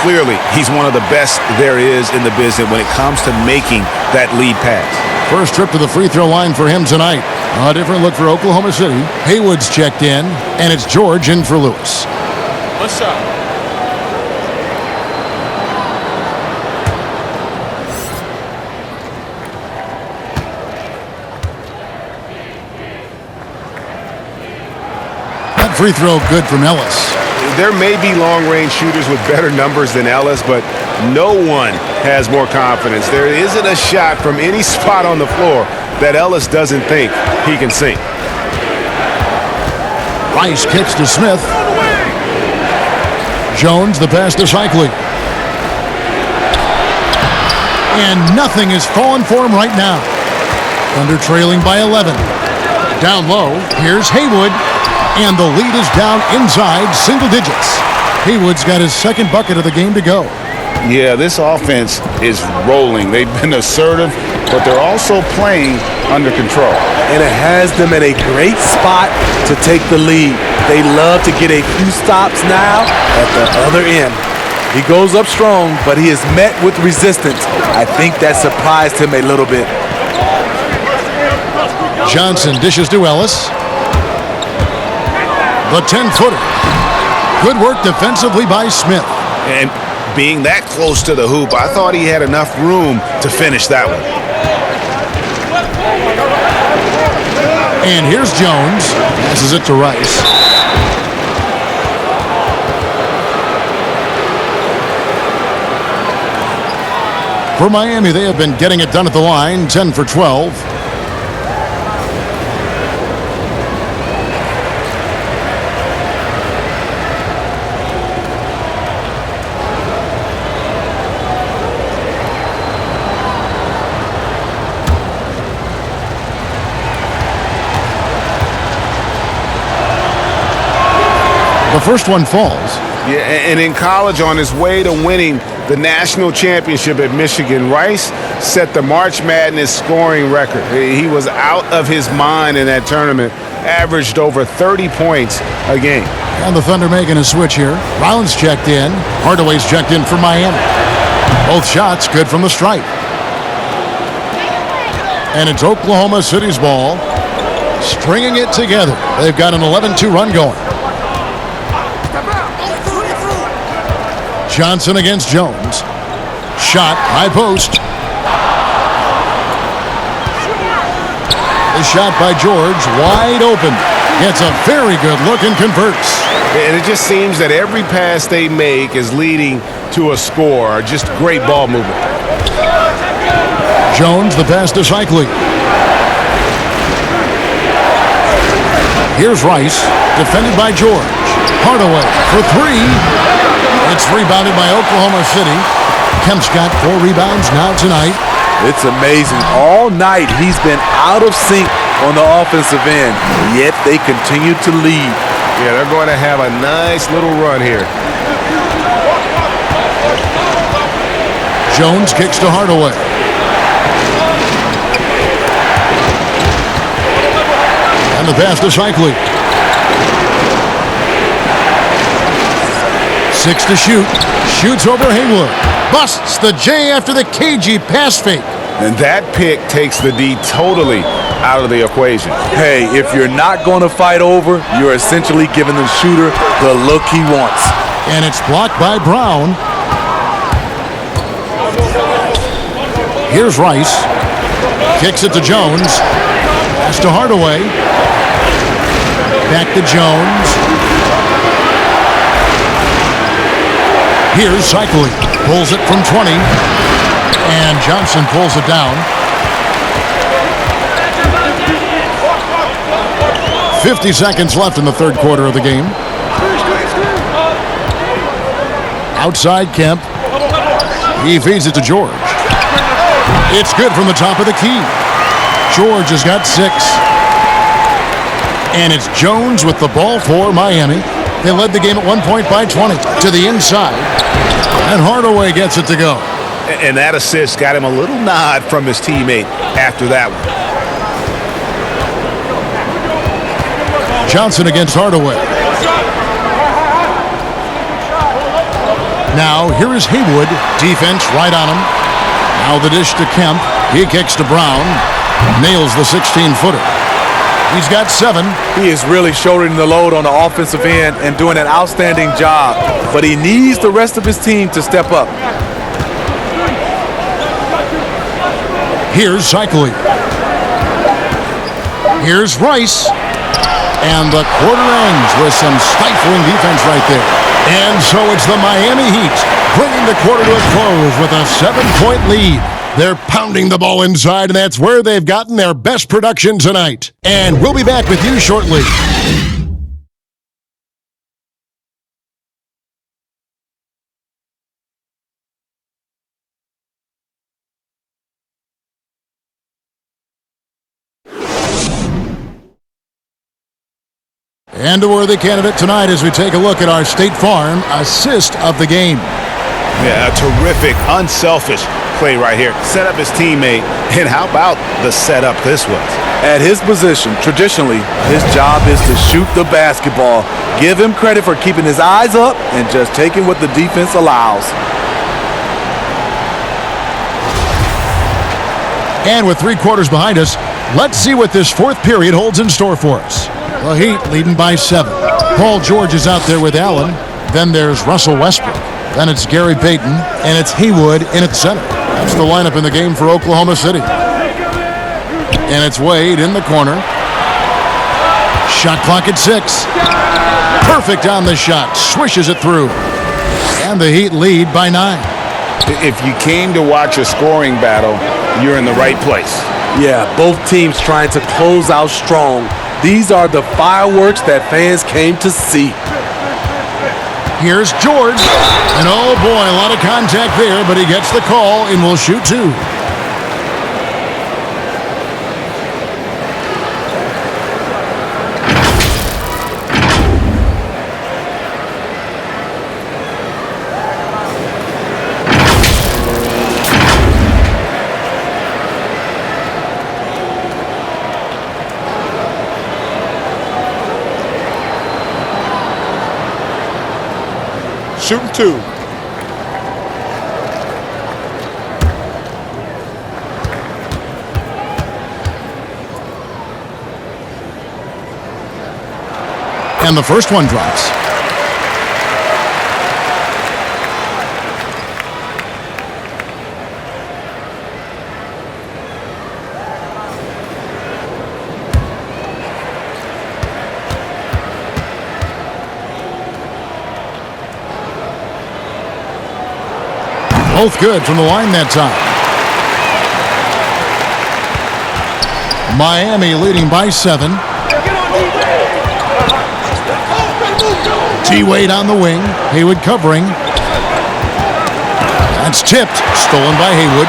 Clearly, he's one of the best there is in the business when it comes to making that lead pass. First trip to the free throw line for him tonight. A different look for Oklahoma City. Haywood's checked in, and it's George in for Lewis. One shot. Free throw good from Ellis. There may be long-range shooters with better numbers than Ellis, but no one has more confidence. There isn't a shot from any spot on the floor that Ellis doesn't think he can sink. Rice kicks to Smith. Jones, the pass to Shikely. And nothing is falling for him right now. Thunder trailing by 11. Down low, here's Haywood. And the lead is down inside single digits. Haywood's got his second bucket of the game to go. Yeah, this offense is rolling. They've been assertive, but they're also playing under control. And it has them in a great spot to take the lead. They love to get a few stops now at the other end. He goes up strong, but he is met with resistance. I think that surprised him a little bit. Johnson dishes to Ellis. The 10-footer. Good work defensively by Smith. And being that close to the hoop, I thought he had enough room to finish that one. And here's Jones. Passes it to Rice. For Miami, they have been getting it done at the line, 10 for 12. The first one falls. Yeah, and in college, on his way to winning the national championship at Michigan, Rice set the March Madness scoring record. He was out of his mind in that tournament, averaged over 30 points a game. And the Thunder making a switch here. Rollins checked in. Hardaway's checked in for Miami. Both shots good from the stripe. And it's Oklahoma City's ball. Stringing it together. They've got an 11-2 run going. Johnson against Jones. Shot, high post. The shot by George, wide open. Gets a very good look and converts. And it just seems that every pass they make is leading to a score. Just great ball movement. Jones, the pass to Cycling. Here's Rice, defended by George. Hardaway for three. It's rebounded by Oklahoma City. Kemp's got 4 rebounds now tonight. It's amazing. All night he's been out of sync on the offensive end, yet they continue to lead. Yeah, they're going to have a nice little run here. Jones kicks to Hardaway. And the pass to Cycling. 6 to shoot. Shoots over Haywood. Busts the J after the cagey pass fake. And that pick takes the D totally out of the equation. Hey, if you're not going to fight over, you're essentially giving the shooter the look he wants. And it's blocked by Brown. Here's Rice. Kicks it to Jones. Pass to Hardaway. Back to Jones. Here's Cycling. Pulls it from 20. And Johnson pulls it down. 50 seconds left in the third quarter of the game. Outside Kemp. He feeds it to George. It's good from the top of the key. George has got 6. And it's Jones with the ball for Miami. They led the game at 1 point by 20 to the inside. And Hardaway gets it to go. And that assist got him a little nod from his teammate after that one. Johnson against Hardaway. Now, here is Haywood. Defense right on him. Now the dish to Kemp. He kicks to Brown. Nails the 16-footer. He's got 7. He is really shouldering the load on the offensive end and doing an outstanding job. But he needs the rest of his team to step up. Here's Cycling. Here's Rice. And the quarter ends with some stifling defense right there. And so it's the Miami Heat bringing the quarter to a close with a 7-point lead. They're pounding the ball inside, and that's where they've gotten their best production tonight. And we'll be back with you shortly. And a worthy candidate tonight as we take a look at our State Farm assist of the game. Yeah, a terrific, unselfish play right here. Set up his teammate, and how about the setup this was? At his position, traditionally, his job is to shoot the basketball. Give him credit for keeping his eyes up and just taking what the defense allows. And with 3 quarters behind us, let's see what this fourth period holds in store for us. The Heat leading by 7. Paul George is out there with Allen. Then there's Russell Westbrook. Then it's Gary Payton, and it's Haywood in at center. That's the lineup in the game for Oklahoma City. And it's Wade in the corner. Shot clock at 6. Perfect on the shot. Swishes it through. And the Heat lead by 9. If you came to watch a scoring battle, you're in the right place. Yeah, both teams trying to close out strong. These are the fireworks that fans came to see. Here's George. And oh boy, a lot of contact there, but he gets the call and will shoot two. Shooting two. And the first one drops. Both good from the line that time. Miami leading by 7. T-Wade on the wing. Haywood covering. That's tipped. Stolen by Haywood.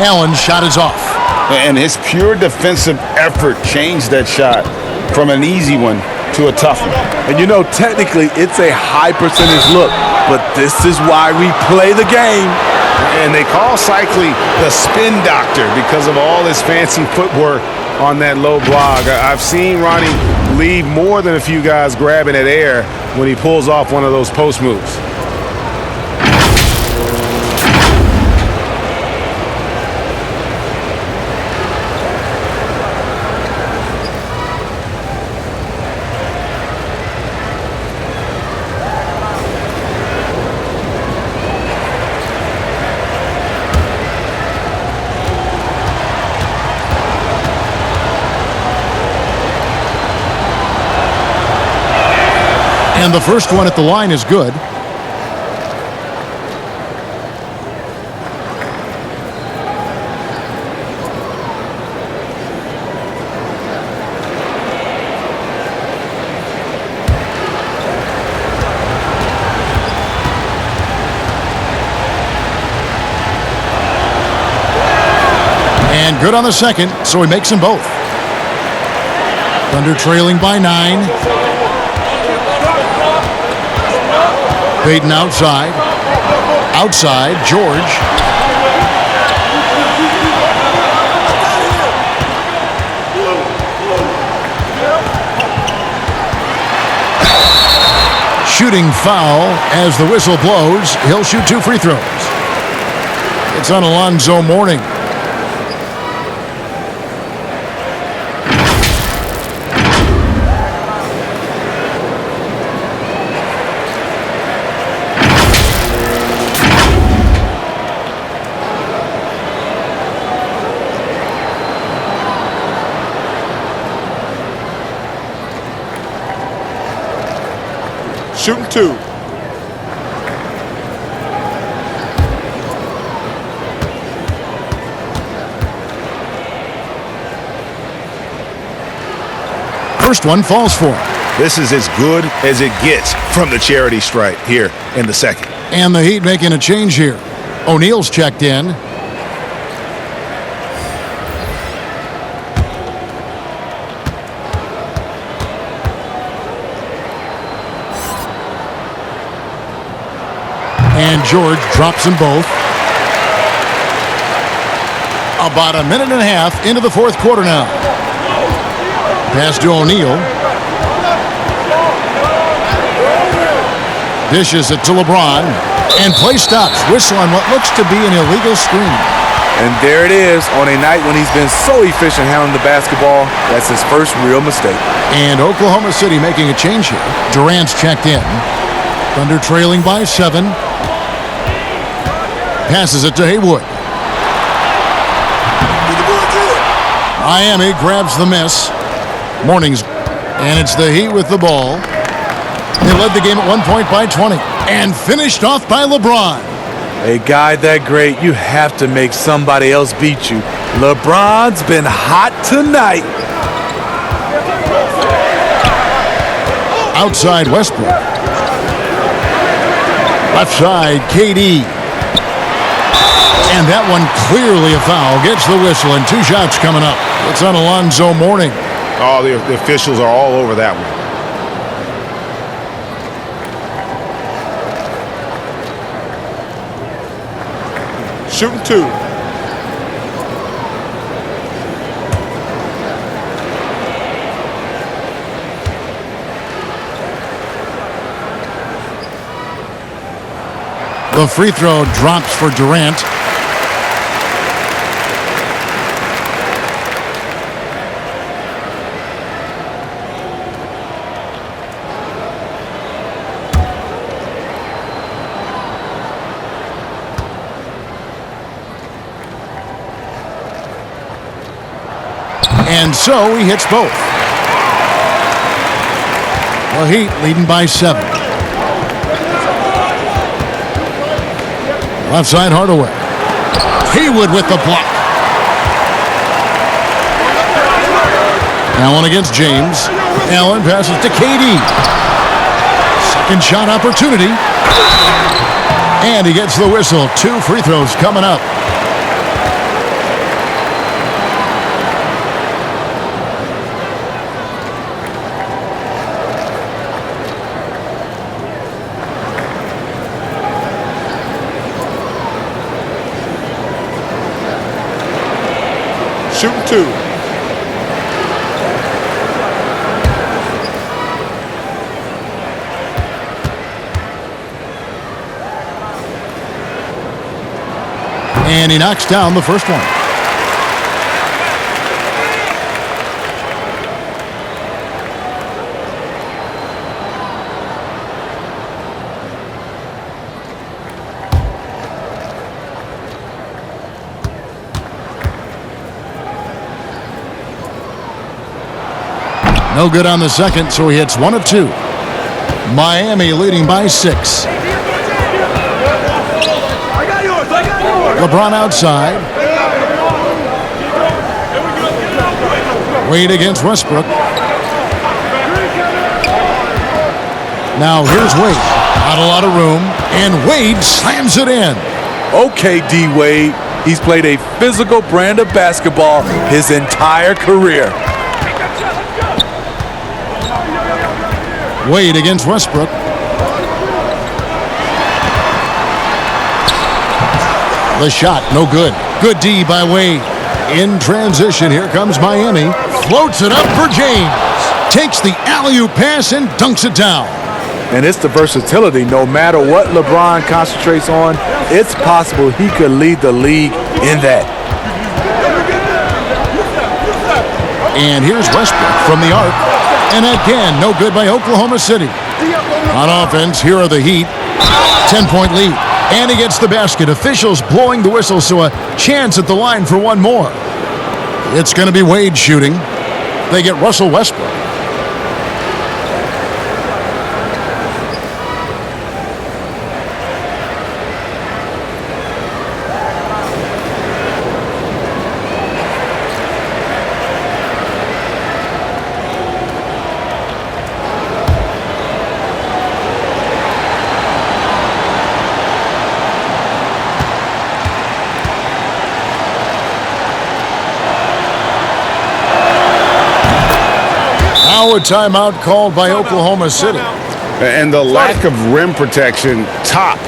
Allen's shot is off. And his pure defensive effort changed that shot from an easy one to a tough one. And you know, technically, it's a high percentage look, but this is why we play the game. And they call Cycli the spin doctor because of all his fancy footwork on that low block. I've seen Ronnie leave more than a few guys grabbing at air when he pulls off one of those post moves. And the first one at the line is good. And good on the second, so he makes them both. Thunder trailing by 9. Payton outside. Outside, George. Shooting foul as the whistle blows. He'll shoot 2 free throws. It's on Alonzo Mourning. Shooting two. First one falls for him. This is as good as it gets from the charity stripe here in the second. And the Heat making a change here. O'Neal's checked in. And George drops them both. About a minute and a half into the fourth quarter now. Pass to O'Neal. Dishes it to LeBron. And play stops. Whistle on what looks to be an illegal screen. And there it is on a night when he's been so efficient handling the basketball. That's his first real mistake. And Oklahoma City making a change here. Durant's checked in. Thunder trailing by 7. Passes it to Haywood. Miami grabs the miss. Mourning's, and it's the Heat with the ball. They led the game at one point by 20 and finished off by LeBron. A guy that great, you have to make somebody else beat you. LeBron's been hot tonight. Outside Westbrook. Left side, KD. And that one clearly a foul. Gets the whistle and 2 shots coming up. It's on Alonzo Mourning. Oh, the officials are all over that one. Shooting 2. The free throw drops for Durant. And so he hits both. The Heat leading by 7. Left side, Hardaway. Haywood with the block. Allen against James. Allen passes to KD. Second shot opportunity. And he gets the whistle. 2 free throws coming up. Shooting 2. And he knocks down the first one. No good on the second, so he hits 1 of 2. Miami leading by 6. LeBron outside. Wade against Westbrook. Now here's Wade. Not a lot of room, and Wade slams it in. Okay, D-Wade. He's played a physical brand of basketball his entire career. Wade against Westbrook. The shot, no good. Good D by Wade. In transition, here comes Miami. Floats it up for James. Takes the alley-oop pass and dunks it down. And it's the versatility. No matter what LeBron concentrates on, it's possible he could lead the league in that. And here's Westbrook from the arc. And again, no good by Oklahoma City. On offense, here are the Heat. 10-point lead. And he gets the basket. Officials blowing the whistle, so a chance at the line for one more. It's going to be Wade shooting. They get Russell Westbrook. Now a timeout called by Oklahoma City. And the lack of rim protection, top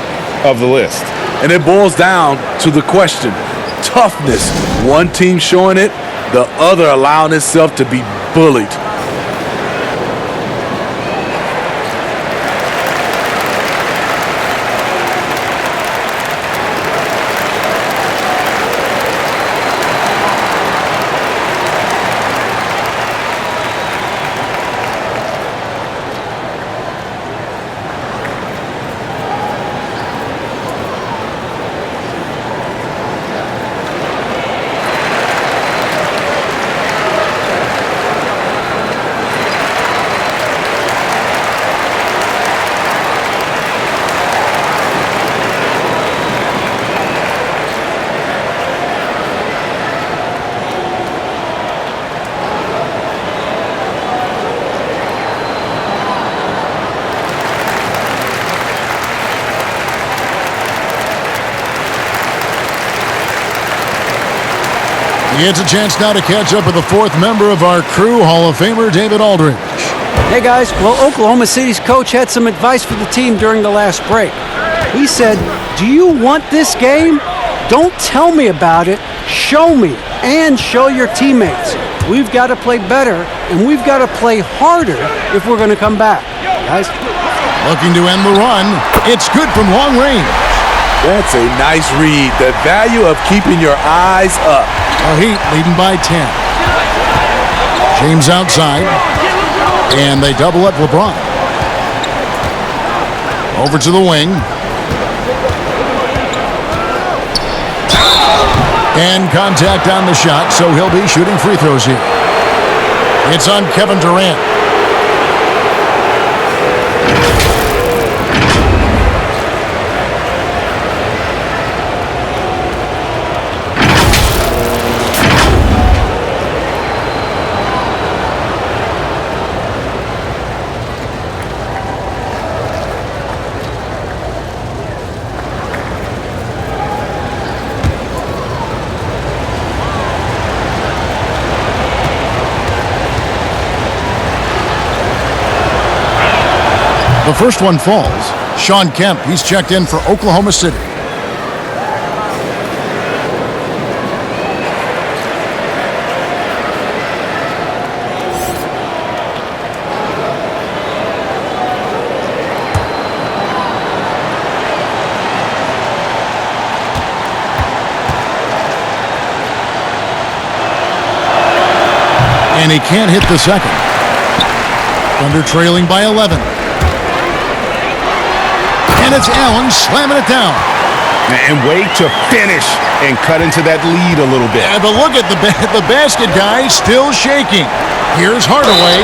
of the list. And it boils down to the question, toughness. One team showing it, the other allowing itself to be bullied. He gets a chance now to catch up with the fourth member of our crew, Hall of Famer David Aldridge. Hey guys, well, Oklahoma City's coach had some advice for the team during the last break. He said, do you want this game? Don't tell me about it, show me, and show your teammates. We've got to play better, and we've got to play harder if we're going to come back. Guys? Looking to end the run. It's good from long range. That's a nice read. The value of keeping your eyes up. Heat leading by 10. James outside. And they double up LeBron. Over to the wing. And contact on the shot, so he'll be shooting free throws here. It's on Kevin Durant. The first one falls. Sean Kemp, he's checked in for Oklahoma City. And he can't hit the second. Thunder trailing by 11. And it's Allen slamming it down. And wait to finish and cut into that lead a little bit. Yeah, but look at the basket guy still shaking. Here's Hardaway.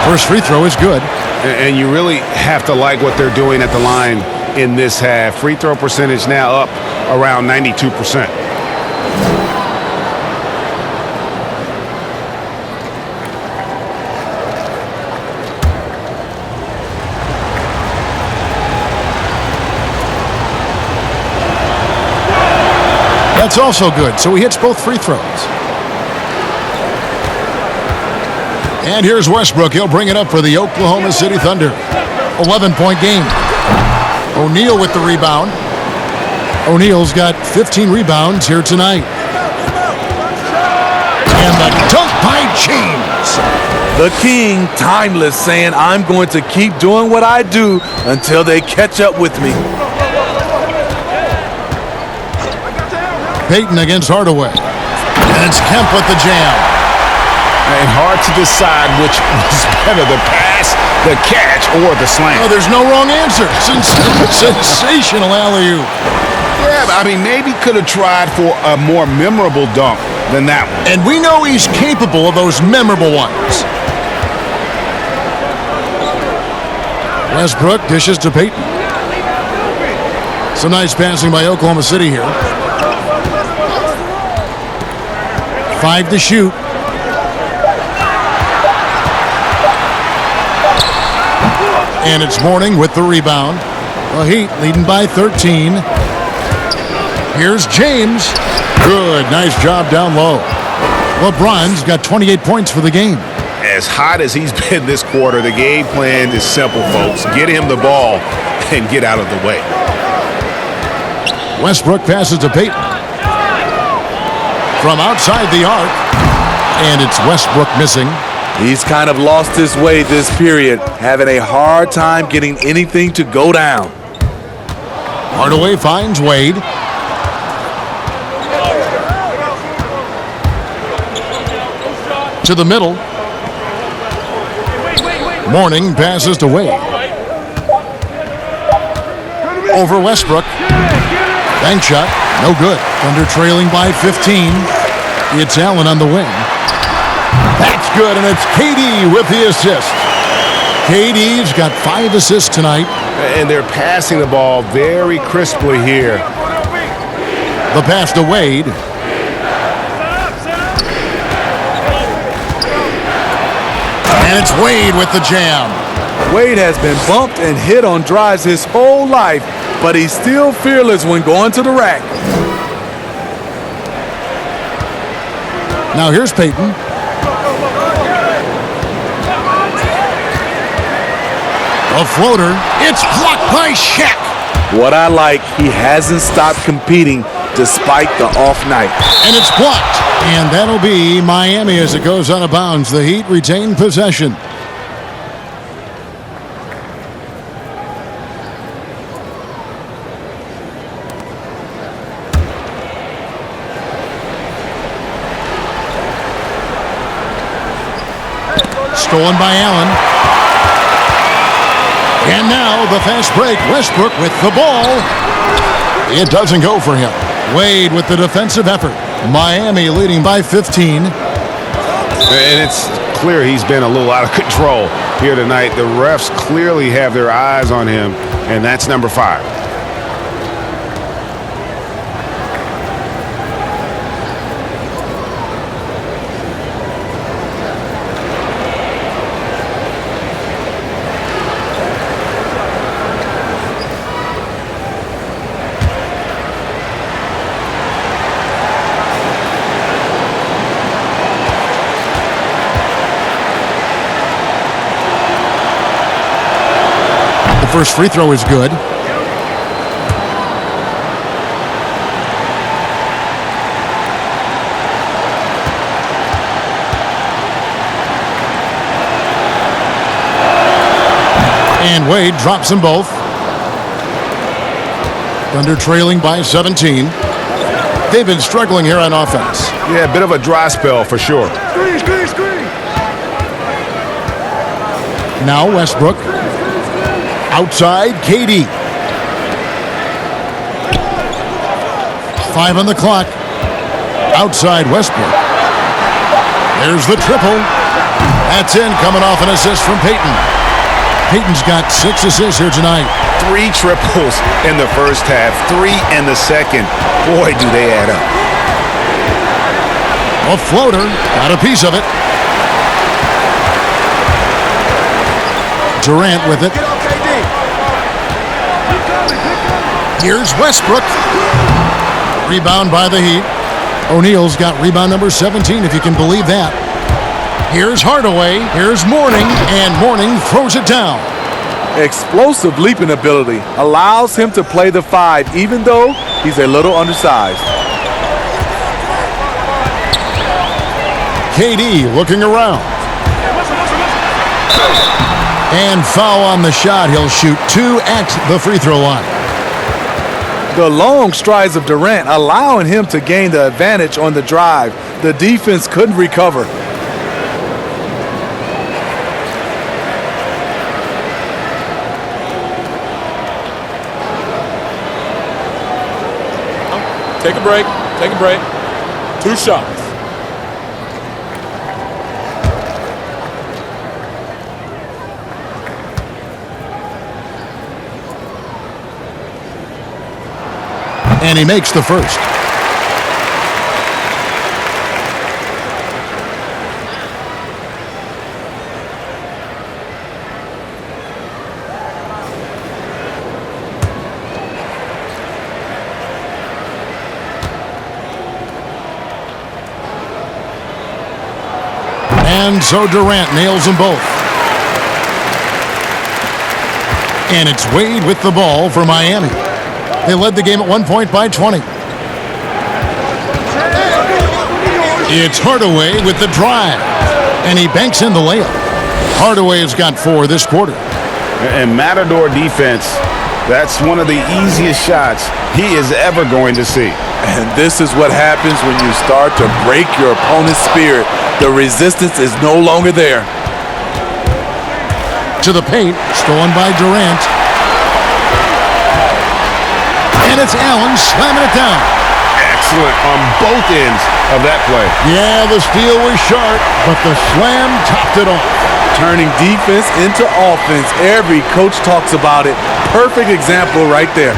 First free throw is good. And you really have to like what they're doing at the line in this half. Free throw percentage now up around 92%. That's also good, so he hits both free throws. And here's Westbrook. He'll bring it up for the Oklahoma City Thunder. 11-point game. O'Neal with the rebound. O'Neal's got 15 rebounds here tonight. And the dunk by James. The king, timeless, saying, I'm going to keep doing what I do until they catch up with me. Payton against Hardaway. And it's Kemp with the jam. And hard to decide which was better, the pass, the catch, or the slam. Oh, there's no wrong answer. Sensational alley-oop. Yeah, I mean, maybe could have tried for a more memorable dunk than that one. And we know he's capable of those memorable ones. Westbrook dishes to Payton. Some nice passing by Oklahoma City here. 5 to shoot. And it's Mourning with the rebound. The Heat leading by 13. Here's James. Good, nice job down low. LeBron's got 28 points for the game. As hot as he's been this quarter, the game plan is simple, folks. Get him the ball and get out of the way. Westbrook passes to Payton. From outside the arc. And it's Westbrook missing. He's kind of lost his way this period, having a hard time getting anything to go down. Hardaway finds Wade. To the middle. Mourning passes to Wade. over Westbrook. Bank shot, no good. Thunder trailing by 15. It's Allen on the wing. That's good, and it's KD with the assist. KD's got 5 assists tonight. And they're passing the ball very crisply here. The pass to Wade. And it's Wade with the jam. Wade has been bumped and hit on drives his whole life, but he's still fearless when going to the rack. Now here's Payton. A floater. It's blocked by Shaq. What I like, he hasn't stopped competing despite the off night. And it's blocked. And that'll be Miami as it goes out of bounds. The Heat retain possession. Stolen by Allen. And now the fast break. Westbrook with the ball. It doesn't go for him. Wade with the defensive effort. Miami leading by 15. And it's clear he's been a little out of control here tonight. The refs clearly have their eyes on him, and that's number 5. First free throw is good. And Wade drops them both. Thunder trailing by 17. They've been struggling here on offense. Yeah, a bit of a dry spell for sure. Screen. Now Westbrook. Outside, KD. 5 on the clock. Outside, Westbrook. There's the triple. That's in, coming off an assist from Payton. Payton's got 6 assists here tonight. 3 triples in the first half, 3 in the second. Boy, do they add up. A floater, got a piece of it. Durant with it. Here's Westbrook. Rebound by the Heat. O'Neal's got rebound number 17, if you can believe that. Here's Hardaway. Here's Mourning, and Mourning throws it down. Explosive leaping ability allows him to play the 5, even though he's a little undersized. KD looking around. And foul on the shot. He'll shoot 2 at the free throw line. The long strides of Durant allowing him to gain the advantage on the drive. The defense couldn't recover. Take a break. 2 shots. And he makes the first. And so Durant nails them both. And it's Wade with the ball for Miami. They led the game at 1 point by 20. It's Hardaway with the drive. And he banks in the layup. Hardaway has got 4 this quarter. And Matador defense, that's one of the easiest shots he is ever going to see. And this is what happens when you start to break your opponent's spirit. The resistance is no longer there. To the paint, stolen by Durant. And it's Allen slamming it down. Excellent on both ends of that play. Yeah, the steal was sharp, but the slam topped it off. Turning defense into offense. Every coach talks about it. Perfect example right there.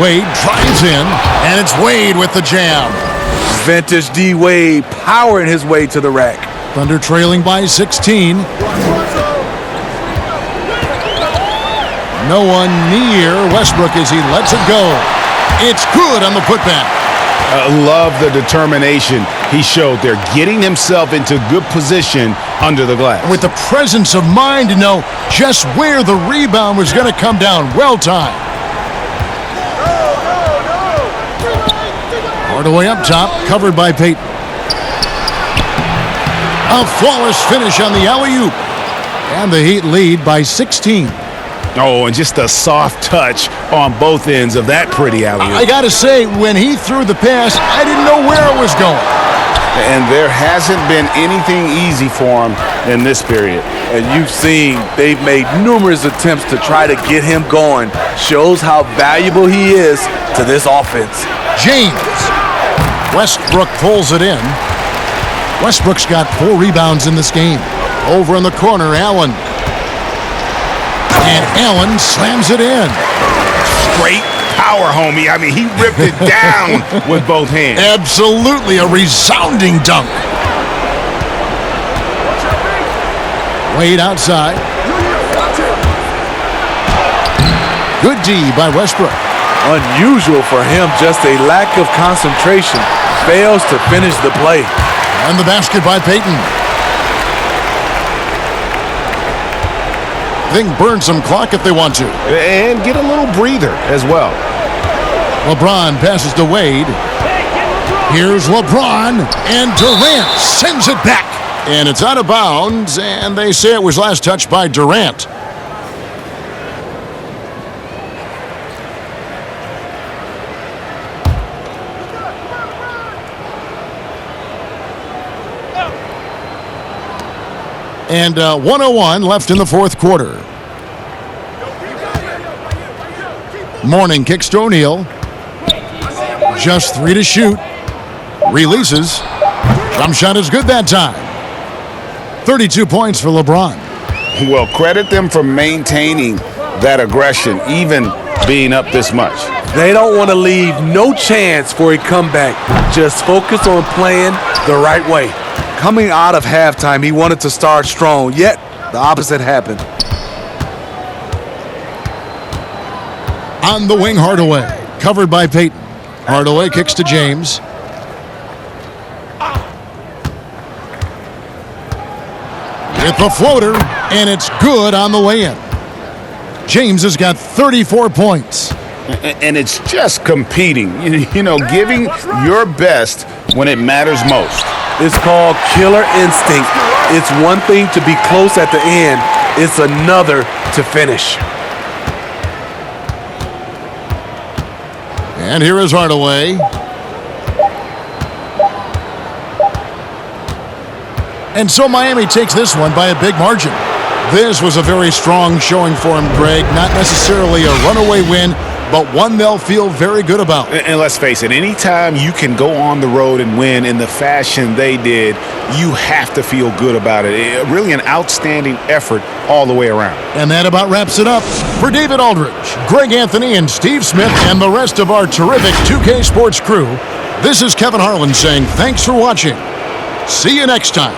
Wade drives in, and it's Wade with the jam. Vintage D. Wade powering his way to the rack. Thunder trailing by 16. No one near Westbrook as he lets it go. It's good on the putback. Love the determination he showed there, getting himself into good position under the glass. With the presence of mind to know just where the rebound was going to come down. Well timed. Hardaway up top, covered by Payton. A flawless finish on the alley-oop. And the Heat lead by 16. Oh, and just a soft touch on both ends of that pretty alley-oop. I got to say, when he threw the pass, I didn't know where it was going. And there hasn't been anything easy for him in this period. And you've seen they've made numerous attempts to try to get him going. Shows how valuable he is to this offense. James. Westbrook pulls it in. Westbrook's got 4 rebounds in this game. Over in the corner, Allen. And Allen slams it in. Straight power, homie. I mean, he ripped it down with both hands. Absolutely a resounding dunk. Wade outside. Good D by Westbrook. Unusual for him, just a lack of concentration. Fails to finish the play. And the basket by Payton. They can burn some clock if they want to. And get a little breather as well. LeBron passes to Wade. Here's LeBron, and Durant sends it back. And it's out of bounds, and they say it was last touched by Durant. And 1:01 left in the fourth quarter. Morning kicks to O'Neal. Just 3 to shoot. Releases. Jump shot is good that time. 32 points for LeBron. Well, credit them for maintaining that aggression, even being up this much. They don't want to leave no chance for a comeback. Just focus on playing the right way. Coming out of halftime, he wanted to start strong, yet the opposite happened. On the wing, Hardaway. Covered by Payton. Hardaway kicks to James. With the floater, and it's good on the way in. James has got 34 points. And it's just competing, you know, giving your best when it matters most. It's called killer instinct. It's one thing to be close at the end. It's another to finish. And here is Hardaway. And so Miami takes this one by a big margin. This was a very strong showing for him, Greg. Not necessarily a runaway win, but one they'll feel very good about. And let's face it, anytime you can go on the road and win in the fashion they did, you have to feel good about it. Really an outstanding effort all the way around. And that about wraps it up. For David Aldridge, Greg Anthony, and Steve Smith, and the rest of our terrific 2K Sports crew, this is Kevin Harlan saying thanks for watching. See you next time.